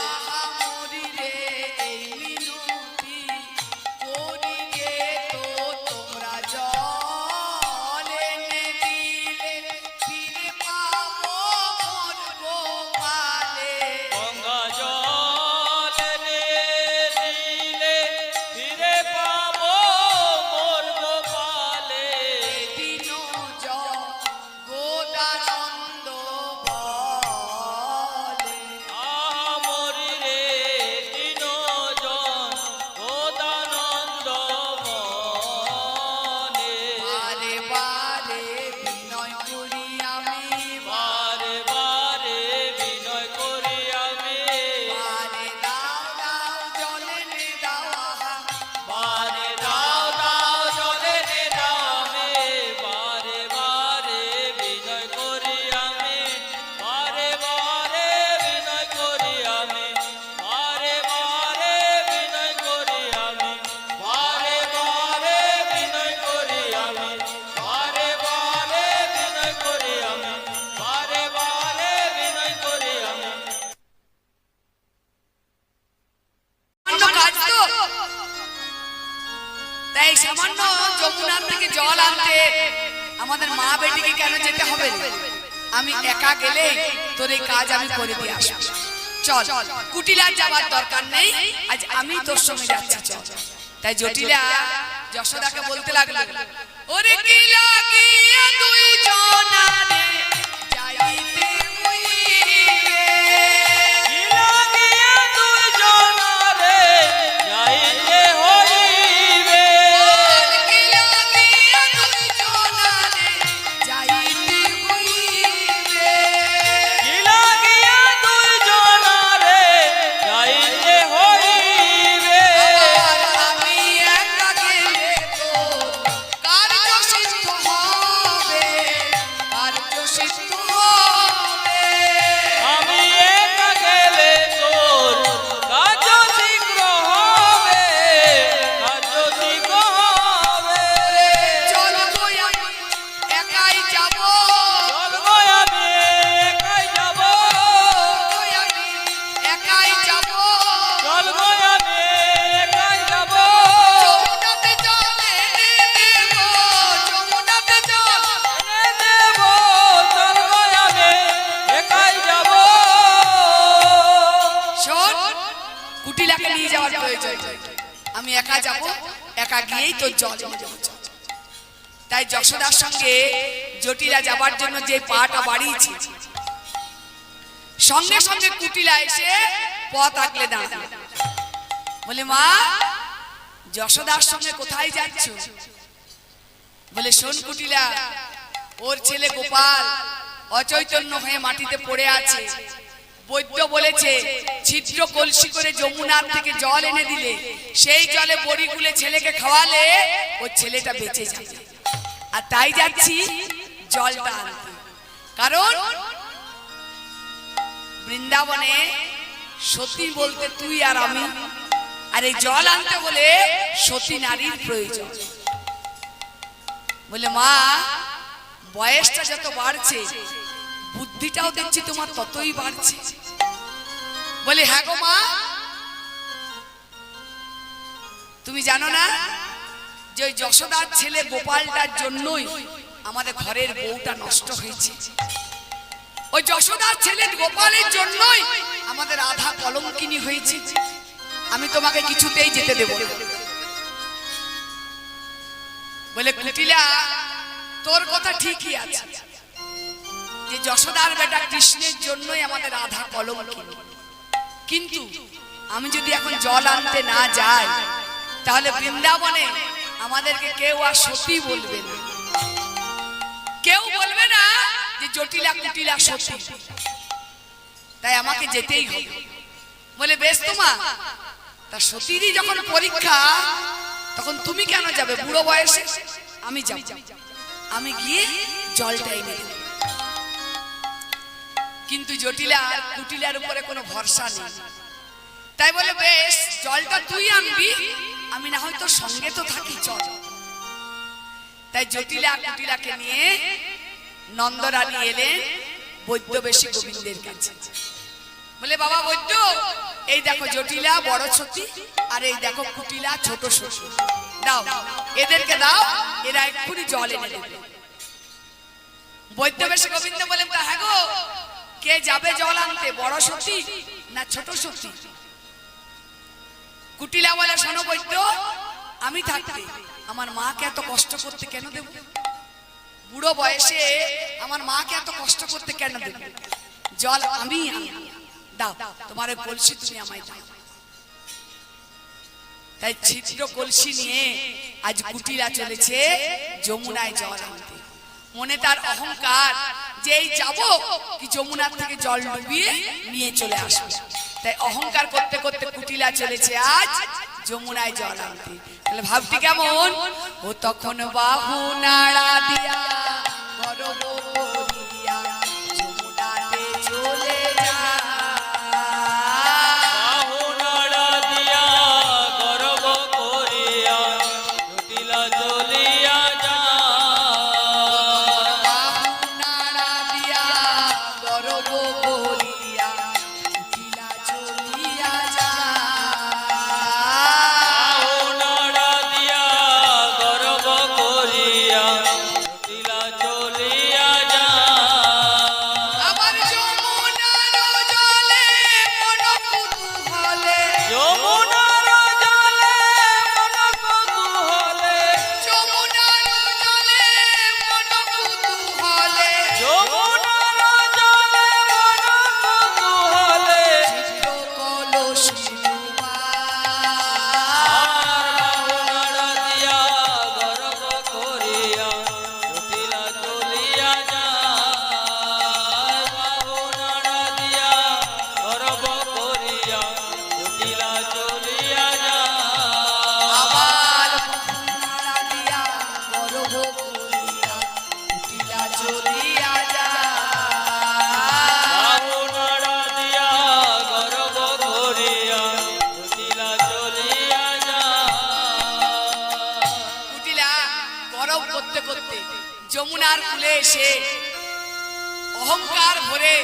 আহা মরি রে এই মিনতি করিলে তো তোমরা জল এনে দিলে ফিরে পাবো মোর গোপালে। গঙ্গা জল এনে দিলে ফিরে পাবো মোর গোপালে। দিন জগদানন্দ বলে। আমরি রে দীনজন গোদানন্দ বনে। বারে বারে বিনয় করি আমি, বারে বারে বিনয় করি আমি, বারে দাও দাও জলে নে দাও আহা। বারে দাও দাও জলে নে দাও আমি, বারে বারে বিনয় করি আমি, বারে বারে বিনয় করি আমি, বারে বারে বিনয় করি আমি, বারে বারে বিনয় করি আমি, বারে বারে বিনয় করি আমি, বারে বারে বিনয় করি আমি। সামান্য কাজ তো, তাই সামান্য যমুনার থেকে জল আনতে আমাদের মা বেটিকে কেন যেতে হবে? আমি একা গেলে তোর এই কাজ আমি করে দিয়ে আসবো। চল, কুটিলার যাবার দরকার নেই, আজ আমি তোর সঙ্গে যাচ্ছি, চল। তাই জটিলা যশোদাকে বলতে লাগলো, ওরে কি লাগিয়ে দুই জনারে যাইতে হইবে। কি লাগিয়া দুজনারে যাইতে হইবে, কি লাগিয়ে দুই জনারে যাইতে হইবে। কি লাগিয়া দুজনারে যাইতে হইবে। আর আমি একা গেলে তোর কার্য সিদ্ধ হবে, কার্য সিদ্ধ হবে। আমি একা গেলে তোর কাজ শীঘ্র হবে, কাজ শীঘ্র হবে। চল গো আমি একাই যাব, চল গো আমি একাই যাব, আমি একাই যাব। চল গো আমি একাই যাব। যমুনাতে জল এনে দেব, যমুনাতে জল। এনে দেব, চল গো আমি একাই যাব। শোন, কুটিলাকে নিয়ে যাওয়ার প্রয়োজন, আমি একা যাব, একা গিয়েই তোর জল এনে দেবো, চল। তাই যশোদার সঙ্গে জটিলা যাবার জন্য যে পাটা বাড়িয়েছি, সঙ্গে সঙ্গে কুটিলা এসে পথ আগলে দাঁড়ালো। বলে মা, যশোদার সঙ্গে কোথায় যাচ্ছ? বলে শোন কুটিলা, ওর ছেলে গোপাল অচৈতন্য হয়ে মাটিতে পড়ে আছে। বৈদ্য বলেছে ছিদ্র কলসি করে যমুনার থেকে জল এনে দিলে, সেই জলে বড়ি গুলে ছেলেকে খাওয়ালে ওর ছেলেটা বেঁচে যাবে। আর তাই যাচ্ছি জলটা আনতে। কারণ বৃন্দাবনে সতী বলতে তুই আর আমি, আর এই জল আনতে বলে সতী নারীর প্রয়োজন। বলে মা, বয়সটা যত বাড়ছে বুদ্ধিটাও দেখছি তোমার ততই বাড়ছে। বলে হ্যাঁ গো মা, তুমি জানো না যে ওই যশোদার ছেলে গোপালটার জন্যই আমাদের ঘরের বউটা নষ্ট হয়েছে। ওই যশোদার ছেলে গোপালের জন্যই আমাদের আধা কলঙ্কিনী হয়েছে। আমি তোমাকে কিছুতেই যেতে দেব না। বলে কুটিলা, তোর কথা ঠিকই আছে যে যশোদার বেটা কৃষ্ণের জন্যই আমাদের আধা কলঙ্কিনী, কিন্তু আমি যদি এখন জল আনতে না যাই তাহলে বৃন্দাবনে আমাদেরকে কেউ আর সতী বলবে না, কেউ বলবে না যে জটিলা কুটিলা সতী, তাই আমাকে যেতেই হবে। বলে বেশ তোমা, তা সতীরই যখন পরীক্ষা তখন তুমি কেন যাবে বুড়ো বয়সে? আমি যাব, আমি গিয়ে জলটা এনে দেব। কিন্তু জটিলা কুটিলার উপরে কোনো ভরসা নেই, তাই বলে বেশ জলটা তুই আনবি, আমি না হয়তো সঙ্গে তো থাকি, চল। তাই জটিলা কুটিলাকে নিয়ে নন্দরানী এলেন বৈদ্যবেশী গোবিন্দের কাছে। বলে বাবা বৈদ্য, এই দেখো জটিলা বড় সতী, আর এই দেখো কুটিলা ছোট সতী, দাও এদেরকে দাও, এরা এক্ষুনি জল এনে দেবে। বৈদ্যবেশী গোবিন্দ বলেন তা হ্যাঁ গো, কে যাবে জল আনতে, বড় সতী না ছোট সতী? কুটিলা বলে শোনো বৈদ্য, আমি থাকতে আমার মাকে এত কষ্ট করতে কেন দেব? বুড়ো বয়সে আমার মাকে এত কষ্ট করতে কেন দেব? জল আমি দাও, তোমার কলসি তুমি আমায় দাও। তাই ছিদ্র কলসি নিয়ে আজ কুটিলা চলেছে যমুনায় জল আনতে। মনে তার অহংকার যে এই যাবো কি যমুনার থেকে জল ডুবিয়ে নিয়ে চলে আসবে, তাই অহংকার করতে করতে কুটিলা চলেছে আজ যমুনায় জল আনতে। তাহলে ভাবটি কেমন? ও তখন বাহু নাড়া দিয়া গর্ব করিয়া যমুনাতে চলে যায়। বাহু নাড়া দিয়া গর্ব করিয়া জটিলা চলিয়া যায়। বাহু নাড়া দিয়া গর্ব করিয়া জটিলা চলিয়া যায়। বাহু নাড়া দিয়া গর্ব করিয়া জটিলা চলিয়া যায়। আবার যমুনার জলে মন কুতূহলে, যমুনার জলে মন কৌতূহলে, যমুনার জলে মন কুতূহলে, যমুনার জলে মন কৌতূহলে, চিত্র কলসি বাহু নাড়া দিয়া গর্ব করিয়া জটিলা চলিয়া যায়। বাহু নাড়া দিয়া গর্ব করিয়া জটিলা চলিয়া যায়। আবার নাড়া দিয়া গর্ব করিয়া কুটিলা চলিয়া যায়। বাহু নাড়া দিয়া গর্ব করিয়া জটিলা চলিয়া যায়। কুটিলা গরব করতে করতে যমুনার কূলে এসে অহংকার ভরে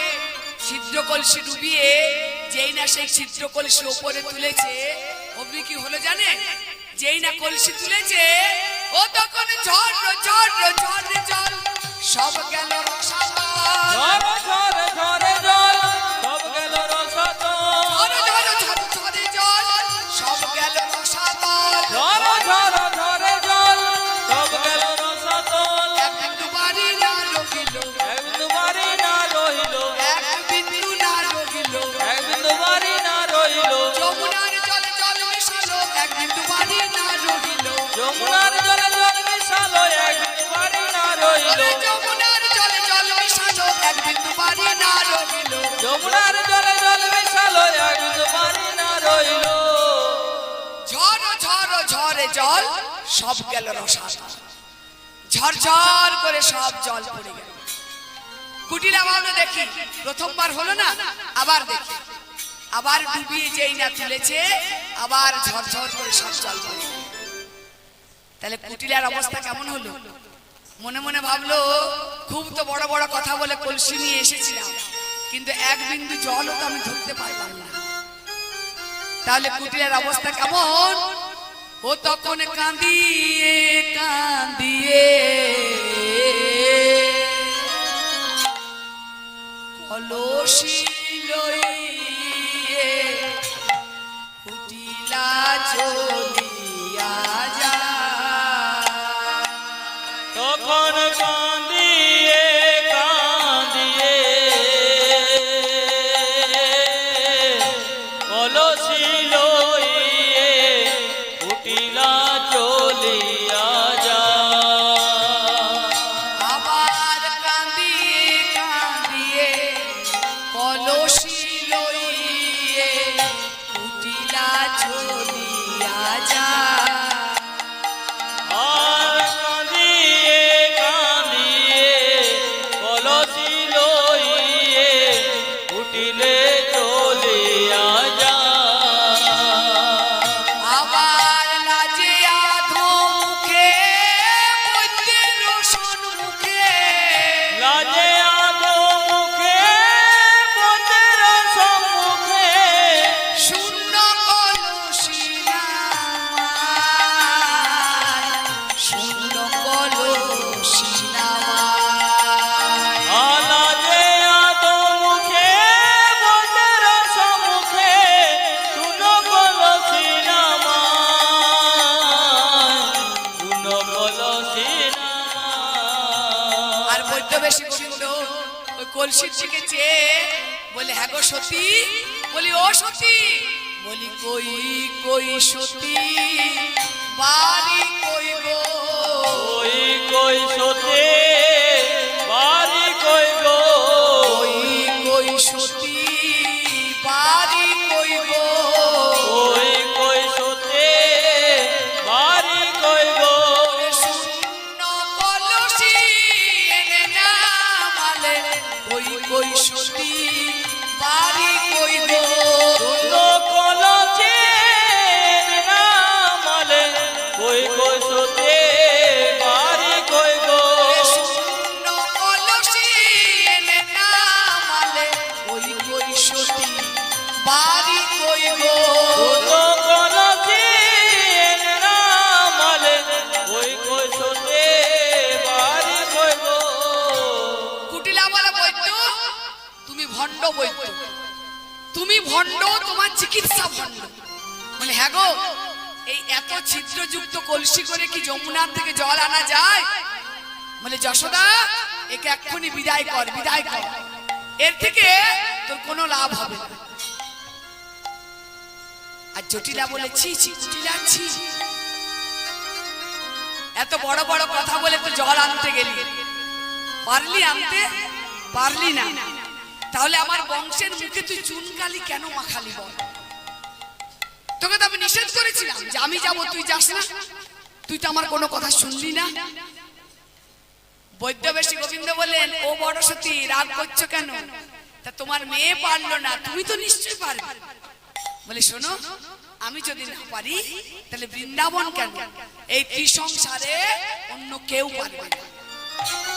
ছিদ্র কলসি ডুবিয়ে যেই না সেই ছিদ্র কলসি ওপরে তুলেছে, অমনি কি হলো জানে? যেই না কলসি তুলেছে ও তখন ঝড় ঝড় ঝড় জল সব গেল রসাতল। ঝরে ঝরে ঝরে জল সব গেল রসাতল। ঝড় ঝড় ঝড় ঝড়ে জল সব গেল রসাতল। ঝরে ঝরে ঝরে জল সব গেল রসাতল। এক বিন্দু বাড়ি না রহিল, এক দুবারি না রহিল, এক বিন্দু না এক বিন্দু পানি না রইল। যমুনার জলে জল মিশালো এক বিন্দু পানি না রইল। ঝড় ঝড় ঝড়ে জল সব গেল রসাতল, ঝরঝর করে সব জল পড়ে গেল। কুটিলা ভাবলো দেখি প্রথমবার হলো না, আবার দেখি, আবার ডুবিয়ে যেই না তুলেছে আবার ঝরঝর করে সব জল পড়ে গেল। তাহলে কুটিলার অবস্থা কেমন হলো? মনে মনে ভাবলো খুব তো বড় বড় কথা বলে কলসি নিয়ে এসেছিলাম, কিন্তু এক বিন্দু জলও তো আমি ধরতে পারলাম না। তাহলে কুটিলার অবস্থা কেমন? ও তখন কাঁদিয়ে কাঁদিয়ে কলসি লইয়ে কুটিলা চলিয়া যায়। তখন কাঁদিয়ে কাঁদিয়ে কলসি লইয়ে কুটিলা চলিয়া যায়। আবার কাঁদিয়ে কাঁদিয়ে কলসি লইয়ে কুটিলা চলিয়া যায়। আর কাঁদিয়ে কাঁদিয়ে কলসি লইয়ে কুটিলে চলিয়া যায়। আবার লাজে আধো মুখে বৈদ্যের সম্মুখে, লাজে আলো মুখে বনের সম্মুখে শূন্য কলসি নামায়, শূন্য কলসি নামায়। লাজে আলো মুখে বনের সম্মুখে শুনো কলসি নামায়, শুনো কলসি নামায়। আর বৈদ্যবেশী গোবিন্দ ওই কলসির দিকে চেয়ে বলে হ্যাঁ গো সতী, বলি ও সতী, বলি কই কই সতী বাড়ি কই গো, কই কই সতে বাড়ি কই গো, কই কই সতী বাড়ি কই গো, কই কই সতে বাড়ি কই গো। শূন্য কলসি এনে নামালে কই কই সতী বাড়ি কই গো, শুনো কলসি নামালে কই কই সতে বাড়ি কই গো। শূন্য কলসি এনে নামালে কই কই সতী বাড়ি কই গো, শুনো কলসি নামালে কই কই সতে বাড়ি কই গো। কুটিলা বলে বৈদ্য তুমি ভণ্ড, বৈদ্য তুমি ভণ্ড, তোমার চিকিৎসা ভণ্ড। বলে হ্যাঁ গো, এই এত ছিদ্রযুক্ত কলসি করে কি যমুনার থেকে জল আনা যায়? বলে যশোদা একে এক্ষুনি বিদায় কর, বিদায় কর, এর থেকে তোর কোনো লাভ হবে না। আর জটিলা বলে ছি ছি জটিলা ছি, এত বড় বড় কথা বলে তো জল আনতে গেলি, পারলি আনতে? পারলি না। তাহলে আমার বংশের মুখে তুই চুনকালি কেন মাখালি বল? তোকে তো আমি নিষেধ করেছিলাম যে আমি যাব তুই যাস না, তুই তো আমার কোনো কথা শুনলি না। বৈদ্যবেশী গোবিন্দ বলেন ও বড় সতী রাগ করছো কেন? তা তোমার মেয়ে পারলো না, তুমি তো নিশ্চয়ই পারবে। বলে শোনো, আমি যদি না পারি তাহলে বৃন্দাবন কেন, এই ত্রিসংসারে অন্য কেউ পারবে না।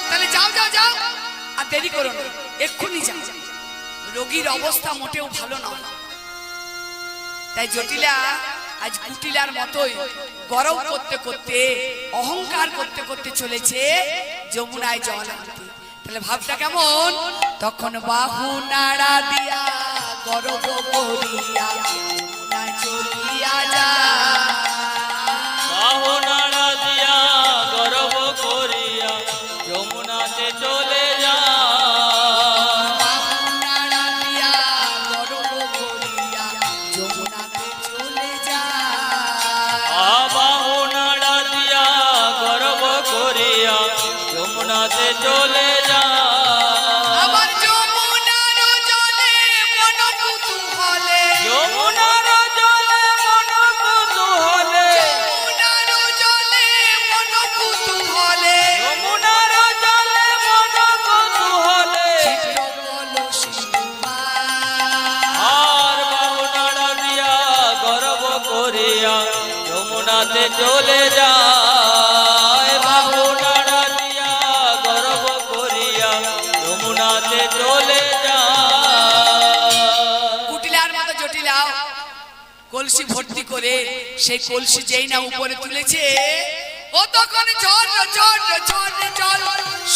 তাহলে যাও যাও যাও, আর দেরি করো না, এক্ষুনি যাও, রোগীর অবস্থা মোটেও ভালো নয়। তাই জটিলা আজ কুটিলার মতোই গরম করতে করতে অহংকার করতে করতে চলেছে যমুনায় জল আনতে। তাহলে ভাবটা কেমন? তখন বাহু নাড়া দিয়া গরব করিয়া যমুনায় চলিয়া যায়। বাহু নাড়া দিয়া গর্ব করিয়া যমুনাতে চলে যা। বাহু নাড়া দিয়া গরব করিয়া যমুনাতে চলে যায়। বাহু নাড়া দিয়া গর্ব করিয়া যমুনাতে চলে যা। আবার যমুনাতে চলে যায় বাহু নাড়া দিয়া গর্ব করিয়া যমুনাতে চলে যায়। কুটিলার মতো জটিলাও কলসি ভর্তি করে সেই কলসি যেই না উপরে তুলেছে ও তখন ঝড় ঝড় ঝড় জল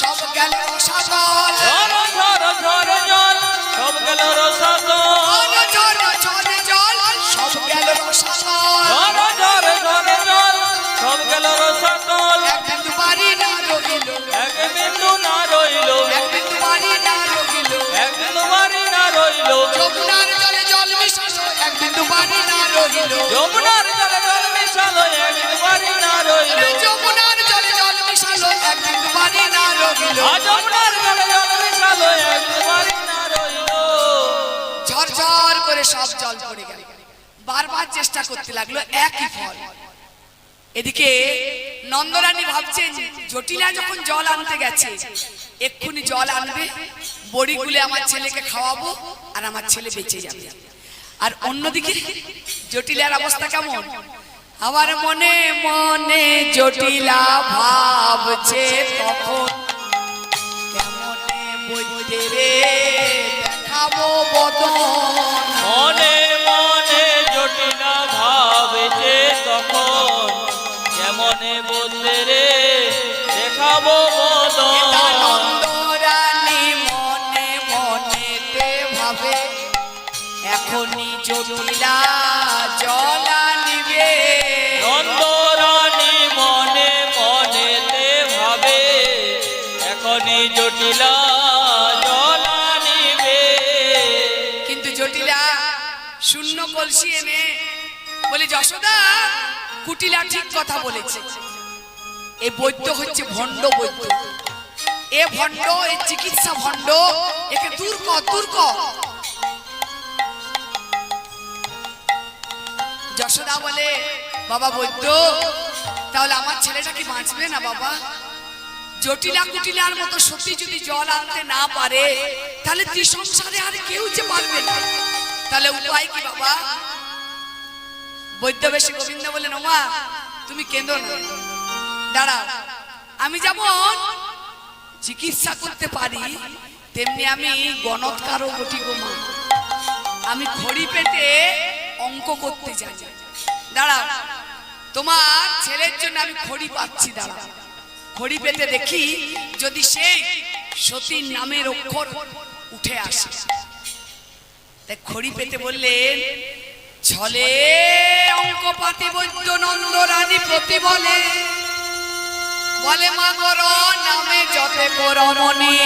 সব গেল সাগর। ঝড় ঝড় ঝড় জল সব গেল রসাতল। ঝড় ঝড় জল সব গেল সাগর। ঝড় ঝড় ঝড় জল সব গেল রসাতল। এক বিন্দু বাড়ি না রহিল, এক বিন্দু না রইল, এক বিন্দু বাড়ি না রহিল। এক বিন্দু বাড়ি না রইল, যমুনার জলে জল মিশালো এক বিন্দু বাড়ি না রহিল। যমুনার জলে জল মিশালো এক বিন্দু বাড়ি না রইল। যমুনার জলে জল মিশালো এক বিন্দু বাড়ি না রহিল। যমুনার জলে জল মিশালো এক বিন্দু বাড়ি না রইল। ঝরঝর করে সব জল পড়ে গেল। বারবার চেষ্টা করতে লাগলো একই ফল। এদিকে নন্দরানী ভাবছেন জটিলা যখন জল আনতে গেছে এক্ষুনি জল আনবে, বড়ি গুলে আমার ছেলেকে খাওয়াবো আর আমার ছেলে বেঁচে যাবে। আর অন্যদিকে জটিলার অবস্থা কেমন? আবার মনে মনে জটিলা ভাবছে তখন কেমনে বইতে রে দেখাবো বদন। মনে মনে জটিলা ভাবছে তখন কেমনে বলতে রে দেখাবো বদন। নন্দরানী মনে মনেতে ভাবে এখনই জটিলা জল আনিবে। নন্দরানী মনে মনেতে ভাবে এখনই জটিলা জল আনিবে। কিন্তু জটিলা শূন্য কলসি এনে বলে যশোদা কুটিলা ঠিক কথা বলেছে, এই বৈদ্য হচ্ছে ভণ্ড বৈদ্য। এ ভণ্ড, এ চিকিৎসা ভণ্ড, একে দূর কর দূর কর। যশোদা বলে বাবা বৈদ্য তাহলে আমার ছেলেটা কি বাঁচবে না বাবা? জটিলা কুটিলার মতো সত্যি যদি জল আনতে না পারে তাহলে ত্রিসংসারে আর কেউ যে পারবে না, তাহলে উপায় কি বাবা? বৈদ্য বেশি গোবিন্দ বলেন ওমা তুমি কেঁদো না, দাঁড়াও, আমি যেমন চিকিৎসা করতে পারি তেমনি আমি গণৎকারও বটি গো মা। আমি খড়ি পেতে অঙ্ক করতে যাই, দাঁড়াও তোমার ছেলের জন্য আমি খড়ি পাচ্ছি, দাঁড়াও খড়ি পেতে দেখি যদি সেই সতীর নামের অক্ষর উঠে আসে। তাই খড়ি পেতে বললেন ছলে অঙ্ক পাতি বৈদ্য নন্দরানী প্রতি বলে বলে মা গর নামে যতে করমণি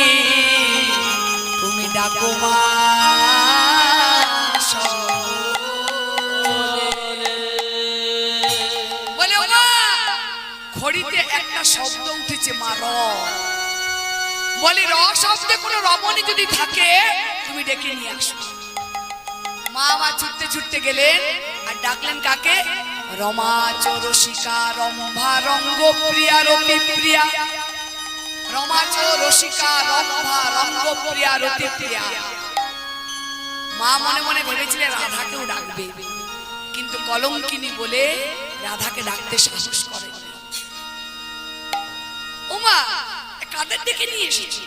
তুমি ডাকো মা বলে ও মা খড়িতে একটা শব্দ উঠেছে মা র, বলি র শব্দে কোনো রমণী যদি থাকে তুমি ডেকে নিয়ে আসো। মা আমার ছুটতে ছুটতে গেলেন আর ডাকলেন কাকে? রমা চরসিকা রম্ভা রঙ্গ প্রিয়া রতি প্রিয়া। রমা চরসিকা রম্ভা রঙ্গ প্রিয়া রতি প্রিয়া। মা মনে মনে ভেবেছিলেন রাধাকেও ডাকবে, কিন্তু কলঙ্কিনী বলে রাধাকে ডাকতে সাহস করেন। ও মা কাদের ডেকে নিয়ে এসেছি?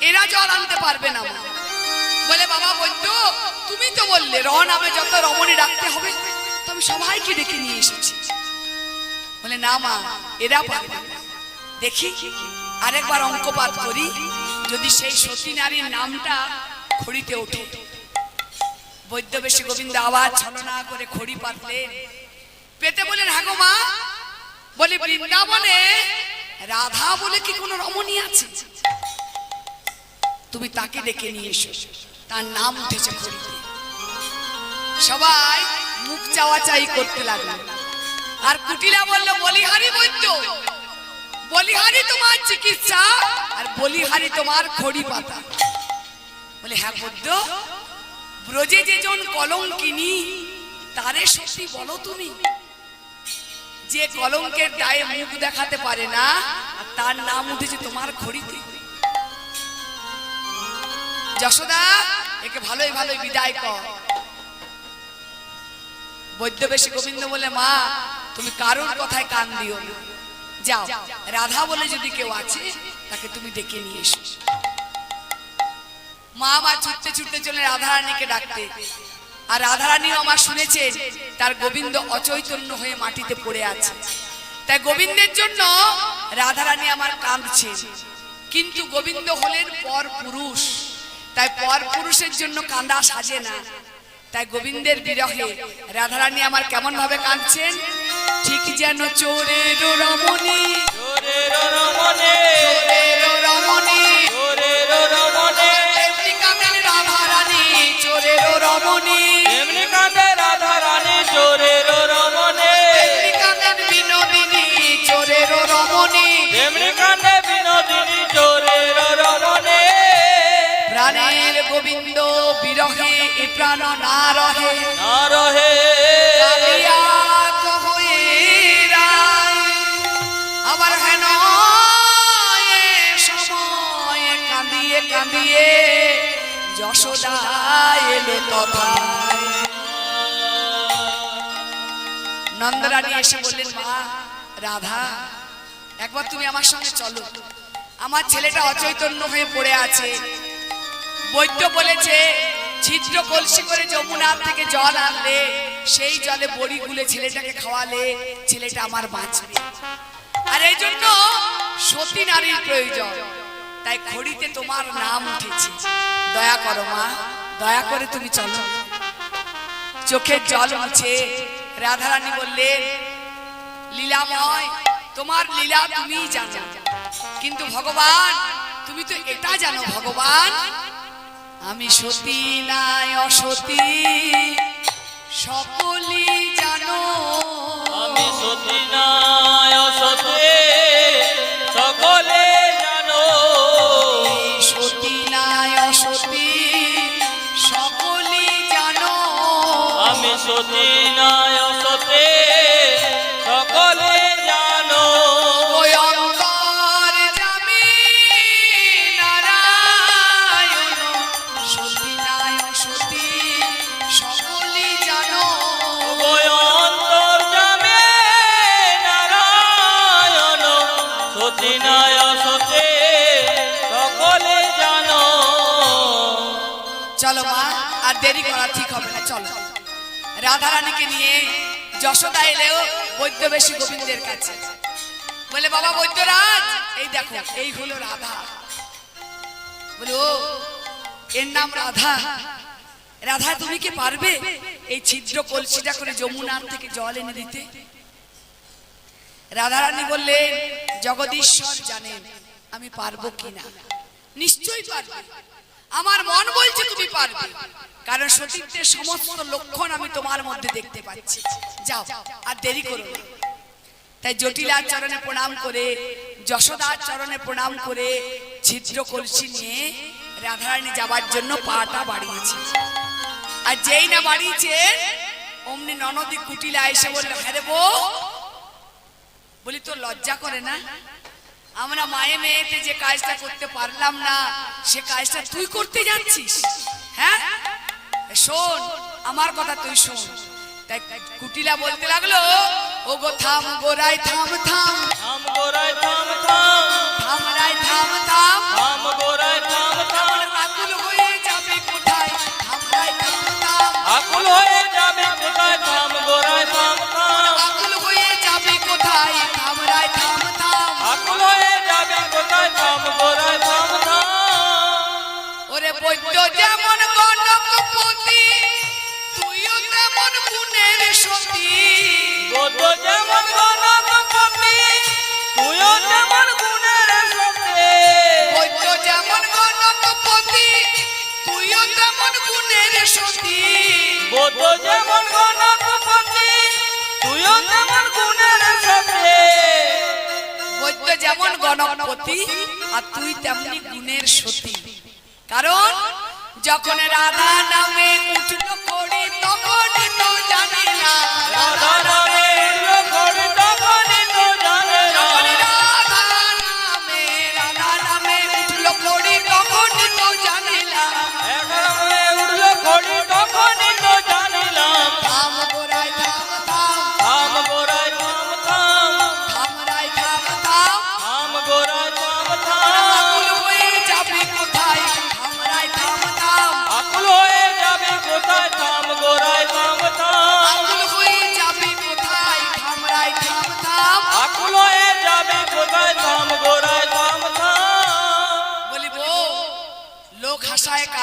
এরা জল আনতে পারবে না। মা বলে বাবা বৈদ্য তুমি তো বললে র নামে যত রমণী ডাকতে হবে, তো আমি সবাইকে ডেকে নিয়ে এসেছি। বলে না মা এরা পারবে না, দেখি আরেকবার অঙ্কপাত করি যদি সেই সতী নারীর নামটা খড়িতে ওঠে। বৈদ্য বেশি গোবিন্দ আওয়াজ ছলনা করে খড়ি পাতলেন, পেতে বলেন হ্যাঁ গো মা, বলে বৃন্দাবনে রাধা বলে কি কোনো রমণী আছে? তুমি তাকে ডেকে নিয়ে এসো, তার নাম উঠেছে খড়িতে। সবাই মুখ চাওয়াচাই করতে লাগলো। আর কুটিলা বলল বলিহারি বৈদ্য, বলিহারি তোমার চিকিৎসা আর বলিহারি তোমার খড়ি পাতা। বলে হ্যাঁ বৈদ্য, ব্রজে যেজন কলঙ্কিনী তারে সত্যি বলো তুমি, যে কলঙ্কের গায়ে মুখ দেখাতে পারে না আর তার নাম উঠেছে তোমার খড়িতে। যশোদা একে ভালোই ভালোই বিদায় কর। বৈদ্য বেশি গোবিন্দ বলে মা তুমি কারোর কথায় কান দিও না। যাও, রাধা বলে যদি কেউ আছে তাকে তুমি ডেকে নিয়ে এসো। মা আমার ছুটতে ছুটতে চলে রাধারানীকে ডাকতে। আর রাধারানীও আমার শুনেছেন তার গোবিন্দ অচৈতন্য হয়ে মাটিতে পড়ে আছে, তাই গোবিন্দের জন্য রাধারানী আমার কাঁদছে। কিন্তু গোবিন্দ হলেন পর পুরুষ, তাই পর পুরুষের জন্য কাঁদা সাজে না। তাই গোবিন্দের বিরহে রাধারানী আমার কেমন ভাবে কাঁদছেন, ঠিক যেন চোরের রমণী, চোরের রমণী, চোরের রমণী, চোরের রমণী, এমনি কাঁদেন রাধারানী চোরের রমণী, এমনি কাঁদে রাধা রানী চোরের রমণী, এমনি কাঁদেন বিনোদিনী চোরের রমণী, এমনি কাঁদে বিনোদিনী চোরের রমণী। প্রাণের গোবিন্দ বিরহে এ প্রাণ না রহে, না রহে কাঁদিয়া কহয়ে রায়। আবার হেন এ সময়ে কাঁদিয়ে কাঁদিয়ে যশোদা এলো তথায়। নন্দরানী এসে বললেন, মা রাধা, একবার তুমি আমার সঙ্গে চলো, আমার ছেলেটা অচৈতন্য হয়ে পড়ে আছে। বৈদ্য বলেছে ছিদ্র কলসি করে যমুনার থেকে জল আনলে সেই জলে বড়ি গুলে ছেলেটাকে খাওয়ালে ছেলেটা আমার বাঁচবে। আর এই জন্য সতী নারীর প্রয়োজন, তাই খড়িতে তোমার নাম উঠেছে। দয়া করো মা, দয়া করে তুমি চলো। চোখের জল মুছে রাধারানী বললেন, লীলাময়, তোমার লীলা তুমিই জানো, কিন্তু ভগবান তুমি তো এটা জানো, ভগবান আমি সতী নাই অসতী সকলই জানো। আমি সতী নাই অসতী সকলে জানো। সতী নাই অসতী সকলই জানো। আমি সতী নাই অসতী সকলে জানো। ওই অন্তর্যামী নারায়ণ সতী নাই অসতী সকলই জানো। ওই অন্তর্যামী নারায়ণ সতী নাই অসতী সকলে জানো। চলো মা, আর দেরি করা ঠিক হবে না, চলো। রাধারানীকে নিয়ে যশোদা এলেও বৈদ্যবেশী গোবিন্দের কাছে। বলে, বাবা বৈদ্যরাজ, এই দেখো এই হলো রাধা। বলে, ও এর নাম রাধা? রাধা তুমি কি পারবে এই ছিদ্র কলসিটা করে যমুনার থেকে জল এনে দিতে? রাধারানী বললেন, জগদীশ্বর জানেন আমি পারবো কিনা। নিশ্চয়ই পারবে, আমার মন বলছে তুমি পারবে, কারণ সতীত্বের সমস্ত লক্ষণ আমি তোমার মধ্যে দেখতে পাচ্ছি। যাও, আর দেরি করো না। তাই জটিলার চরণে প্রণাম করে, যশোদার চরণে প্রণাম করে ছিদ্র কলসি নিয়ে রাধারানী যাবার জন্য পাটা বাড়িয়েছে। আর যেই না বাড়িয়েছে অমনি ননদী কুটিলা এসে বললো, হ্যাঁ রে বউ। বলি, তোর লজ্জা করে না? আমরা মায়ে মেয়েতে যে কাজটা করতে পারলাম না সে কাজটা তুই করতে যাচ্ছিস? হ্যাঁ, শোন আমার কথা, তুই শোন। তাই কুটিলা বলতে লাগলো, ও গো থাম গোরাই থাম থাম, থাম গোরাই থাম থাম, থাম রাই থাম থাম, থাম গোরাই থাম থাম। আকুল হয়ে যাবে কোথায়, থাম রাই থাম থাম, আকুল হয়ে যাবে কোথায়, থাম গোরাই থাম থাম। আকুল হয়ে যাবে কোথায়, থাম রাই থাম থাম। আকুল হয়ে যাবে কোথায়, থাম গোরাই থাম থাম। ওরে বৈদ্য যেমন গণকপতি, তুইও তেমন গুণের সতী। বৌদ্ধ যেমন গণপতি, তুইও তেমন গুণের সতী। বৈদ্য যেমন গণকপতি, তুইও তেমন গুণের সতী। বৌদ্ধ যেমন গণপতি, তুইও তেমন গুণের সতী। বৈদ্য যেমন গণপতি আর তুই তেমনি গুণের সতী। কারণ যখন রাধা নামে উঠল করি তখন তো জানি না, রাধা নামে উঠলো খড়ি তখনই তো জানে না। যখন রাধা নামে উঠল করি তখন তো জানি না। একরামে উঠলো খড়ি তখনই তো জানিলাম। থাম গোরাই থাম থাম, থাম গোরাই থাম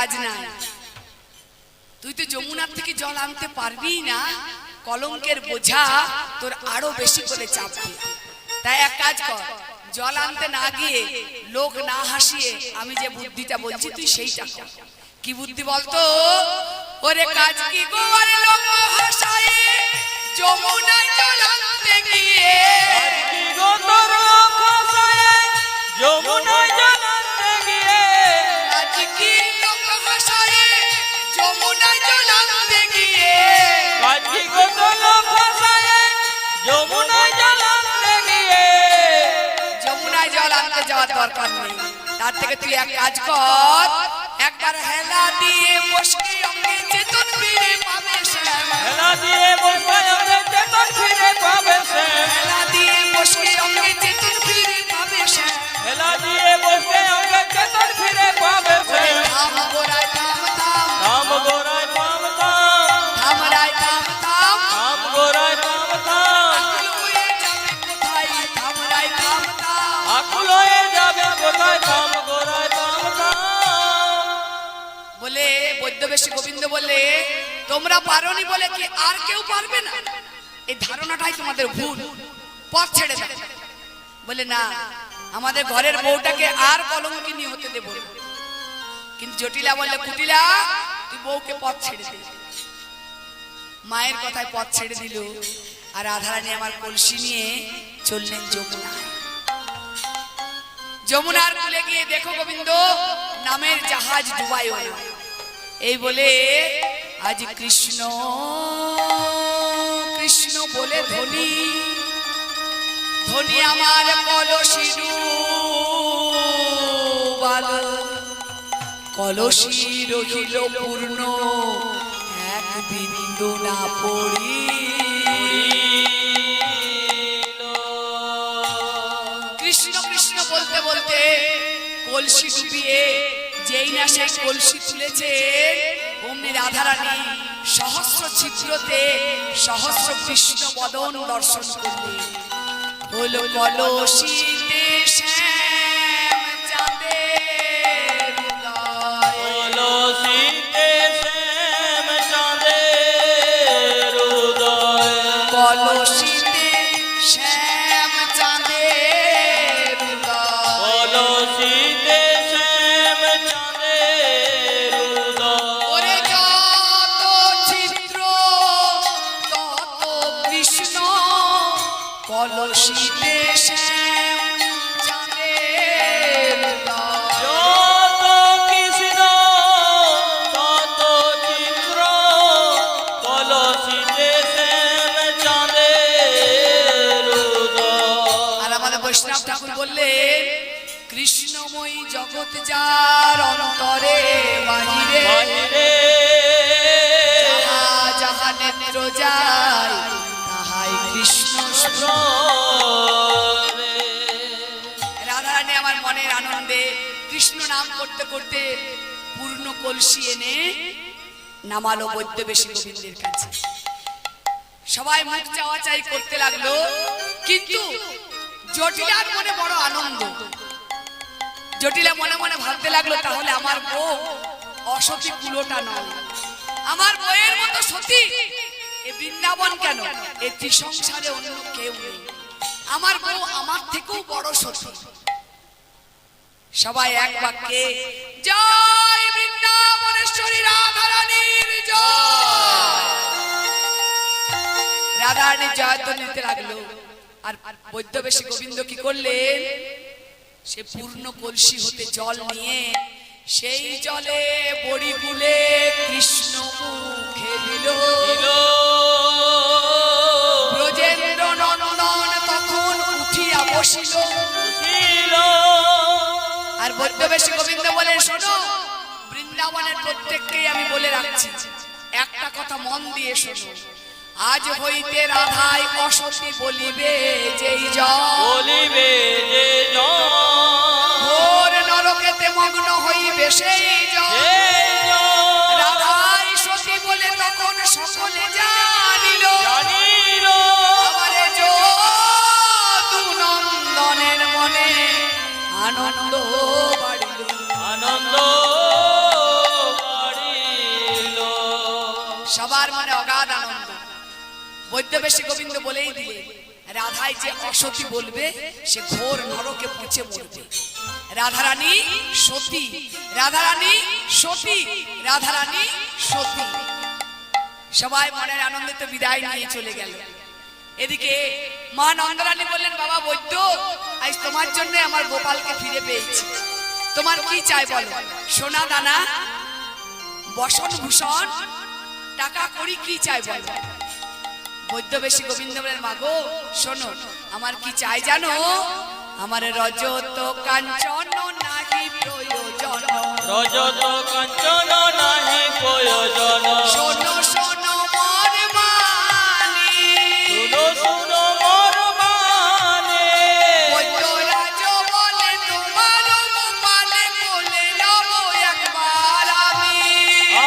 কাজ নাই। তুই তো যমুনার থেকে জল আনতে পারবি না, কলঙ্কের বোঝা তোর আরো বেশি করে চাপবে। তাই এক কাজ কর, জল আনতে না গিয়ে লোক না হাসিয়ে আমি যে বুদ্ধিটা বলছি তুই সেইটা কর। কি বুদ্ধি বলতো? ওরে কাজ কি গো আর লোক হাসায়ে যমুনায় জল আনতে গিয়ে, কি গো তোর লোক হাসায়ে যমুনায় জল আনতে গিয়ে, কাজ কি লোক হাসায়ে যমুনায় জল আনতে গিয়ে, কাজ কি গো তোর লোক হাসায়ে যমুনায় জল আনতে গিয়ে। যমুনায় জল আনতে যাওয়ার দরকার নেই, তার থেকে তুই এক কাজ কর, একবার হেলা দিয়ে বসকে অঙ্গে চেতন ফিরে পাবে শ্যাম। হেলা দিয়ে বসে অঙ্গে চেতন ফিরে পাবে শ্যাম, হেলা দিয়ে বসকে অঙ্গে চেতন ফিরে পাবে শ্যাম। হেলা দিয়ে বসে অঙ্গে চেতন ফিরে পাবে শ্যাম। থাম গোরায় থাম থাম, থাম গোরায় থাম থাম, থামরায় থাম থাম, থাম গোরায় থাম থাম, আকুল হয়ে যাবে কোথায়, থামরায় থাম থাম। আকুল হয়ে যাবে কোথায়, থাম গোরায় থাম থাম। বলে বৈদ্যবেশী গোবিন্দ বলে, তোমরা পারোনি বলে কি আর কেউ পারবে না? এই ধারণাটাই তোমাদের ভুল, পথ ছেড়ে দাও। বলে না, আমাদের ঘরের বউটাকে আর কলঙ্কিনী হতে দেব না। কিন্তু জটিলা বললে, কুটিলা তুই বউকে পথ ছেড়ে দে। মায়ের কথায় পথ ছেড়ে দিল, আর রাধারানী আমার কলসি নিয়ে চললেন যমুনায়। যমুনার কূলে গিয়ে দেখো গোবিন্দ নামের জাহাজ ডুবাইও না, এই বলে আজ কৃষ্ণ কৃষ্ণ বলে ধ্বনি ধ্বনি আমার কলসি ডুবালো, কলসি রহিল পূর্ণ এক বিন্দু না পড়ি। কৃষ্ণ কৃষ্ণ বলতে বলতে কলসি ডুবিয়ে যেই না সেই কলসি তুলেছে, অমনি রাধারানী সহস্র ছিদ্রতে সহস্র কৃষ্ণ বদন দর্শন করবে। হলো কলসিতে শ্যাম চাঁদের উদয়, কলসিতে শ্যাম চাঁদের উদয়, কলসিতে শ্যাম চাঁদের উদয়। কলসিতে শ্যাম চাঁদের উদয়। ওরে যত ছিদ্র তত কৃষ্ণ, কলসিতে শ্যাম চাঁদের উদয়। যত কৃষ্ণ তত চিত্র, কলসিতে শ্যাম চাঁদের উদয়। আর আমাদের বৈষ্ণব ঠাকুর বললেন, কৃষ্ণময়ী জগৎ যার অন্তরে বাহিরে, বাহিরে যাহা যাহা নেত্র যায় তাহাই কৃষ্ণ স্মরণ। রে। রাধারানী আমার মনের আনন্দে কৃষ্ণ নাম করতে করতে পূর্ণ কলসি এনে নামালো বৈদ্যবেশী গোবিন্দের কাছে। সবাই মুখ চাওয়া চাই করতে লাগলো, কিন্তু জটিলার মনে বড় আনন্দ। জটিলা মনে মনে ভাবতে লাগলো, তাহলে আমার বউ অসতী কুলোটা নয়, আমার বউয়ের মতো সতী এ বৃন্দাবন কেন, এ ত্রিসংসারে অন্য কেউ নেই, আমার বউ আমার থেকেও বড় সতী। সবাই এক বাক্যে জয় বৃন্দাবনেশ্বরী রাধারানীর জয়। রাধারানী জয়ধ্বনি দিতে লাগলো। আর বৈদ্যবেশী গোবিন্দ কি করলেন, সে পূর্ণ কলসি হতে জল নিয়ে সেই জলে বড়ি গুলে কৃষ্ণ মুখে দিল। ব্রজেন্দ্র নন্দন তখন উঠিয়া বসিল। আর বৈদ্যবেশী গোবিন্দ বলেন, শোনো, বৃন্দাবনের প্রত্যেককেই আমি বলে রাখছি, একটা কথা মন দিয়ে শোনো, আজ হইতে রাধাই অসতী বলিবে যেই জন, বলিবে যে জন, ঘোর নরকেতে মগ্ন হইবে সেই জন। রাধাই সতী বলে তখন সকলে জানিল, জানিল আমারে যদু নন্দনের মনে আনন্দ বাড়িল। আনন্দ মনে অগাধ আনন্দ। বৈদ্যবেশী গোবিন্দ বলেই দিলে রাধাই যে অসতী বলবে সে ঘোর নরকে পচে মরবে। রাধারানী সতী, রাধারানী সতী, রাধারানী সতী। সবাই মনের আনন্দে তো বিদায় নিয়ে চলে গেল। এদিকে মা নন্দরানী বললেন, বাবা বৈদ্য, আজ তোমার জন্য আমার গোপালকে ফিরে পেয়েছি, তোমার কি চাই বলো? সোনা দানা, বসন ভূষণ, টাকা কড়ি, কি চাই বলো? বৈদ্যবেশী গোবিন্দ বলেন, মাগো শোনো, আমার কি চাই জানো? আমার রজত কাঞ্চন নাহি প্রয়োজন, রজত কাঞ্চন নাহি প্রয়োজন, শোনো শোনো মোর বাণী, শুনো শুনো মোর বাণী। বৈদ্যরাজ বলে তোমার গোপালে কোলে নেব একবার আমি।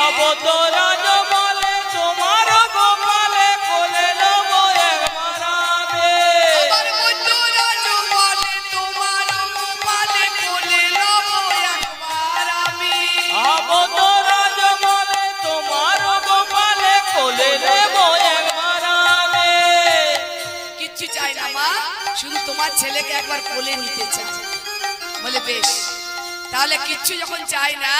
অবতরাজ বলে তোমার গোপালে কোলে নেব একবার আমি। আবার বৈদ্যরাজ বলে তোমার গোপালে কোলে নেব একবার আমি। অবতরাজ বলে তোমার গোপালে কোলে নেব একবার আমি। কিচ্ছু চাই না মা, শুধু তোমার ছেলেকে একবার কোলে নিতে চাই। বলে বেশ, তাহলে কিচ্ছু যখন চাই না,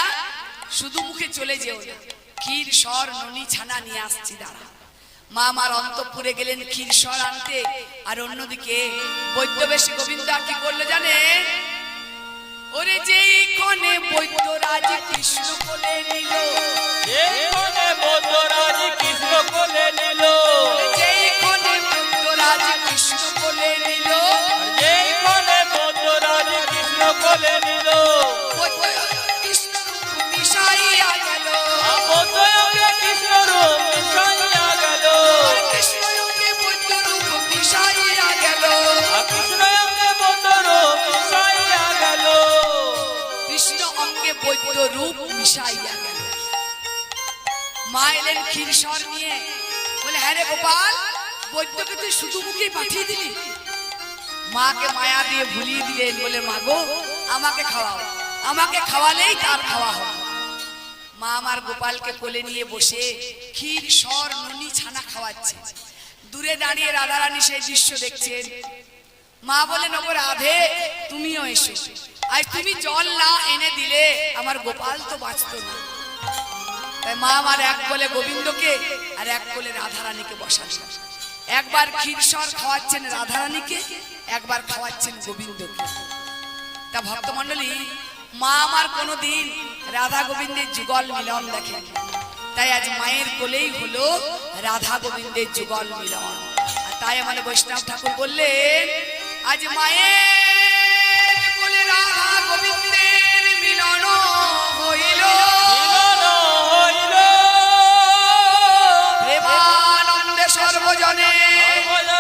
শুধু মুখে চলে যেও না, ক্ষীর সর ননি ছানা নিয়ে আসছি, দাঁড়া। মা আমার অন্তঃপুরে গেলেন ক্ষীর সর আনতে, আর অন্যদিকে বৈদ্যবেশী গোবিন্দ কি করলো জানে? ওরে যেই ক্ষণে বৈদ্যরাজ কৃষ্ণ কোলে নিল, যেখানে বৈদ্যরাজ কৃষ্ণ কোলে নিল, যেই ক্ষণে বৈদ্যরাজ কৃষ্ণ কোলে নিল, যেখানে বৈদ্যরাজ কৃষ্ণ কোলে নিল, কৃষ্ণ মিশাইয়া গেল, অবতরাজে কৃষ্ণ রূপ মিশাইয়া গেল, কৃষ্ণকে বৈদ্য রূপ মিশাইয়া গেল, কৃষ্ণকে বৈদ্য রূপ মিশাইয়া গেল, কৃষ্ণ অঙ্গে বৈদ্য রূপ মিশাইয়া গেল। মা এলেন ক্ষীরসর নিয়ে, বলে হ্যাঁ রে গোপাল, বৈদ্যকে তুই শুধু মুখেই পাঠিয়ে দিলি? মাকে মায়া দিয়ে ভুলিয়ে দিলেন, বলে মা গো, আমাকে খাওয়াও, আমাকে খাওয়ালেই তার খাওয়া হবে। মা আমার গোপালকে কোলে নিয়ে বসে ক্ষীর সর ননি ছানা খাওয়াচ্ছে। দূরে দাঁড়িয়ে রাধারানী সেই দৃশ্য দেখছেন। মা বলেন, ওগো রাধে, তুমিও এসো, আজ তুমি জল না এনে দিলে আমার গোপাল তো বাঁচত না। তাই মা আমার এক কোলে গোবিন্দকে আর এক কোলে রাধারানীকে বসালেন। একবার ক্ষীরসর খাওয়াচ্ছেন রাধারানীকে, একবার খাওয়াচ্ছেন গোবিন্দকে। তা ভক্তমণ্ডলী, মা আমার কোনোদিন রাধা গোবিন্দের যুগল মিলন দেখেন, তাই আজ মায়ের কোলেই হলো রাধা গোবিন্দের যুগল মিলন। আর তাই আমাদের বৈষ্ণব ঠাকুর বললেন, আজ মায়ের কোলে রাধা গোবিন্দের মিলন হইল, মিলন হইল, প্রেমানন্দে সর্বজনে সর্বজনে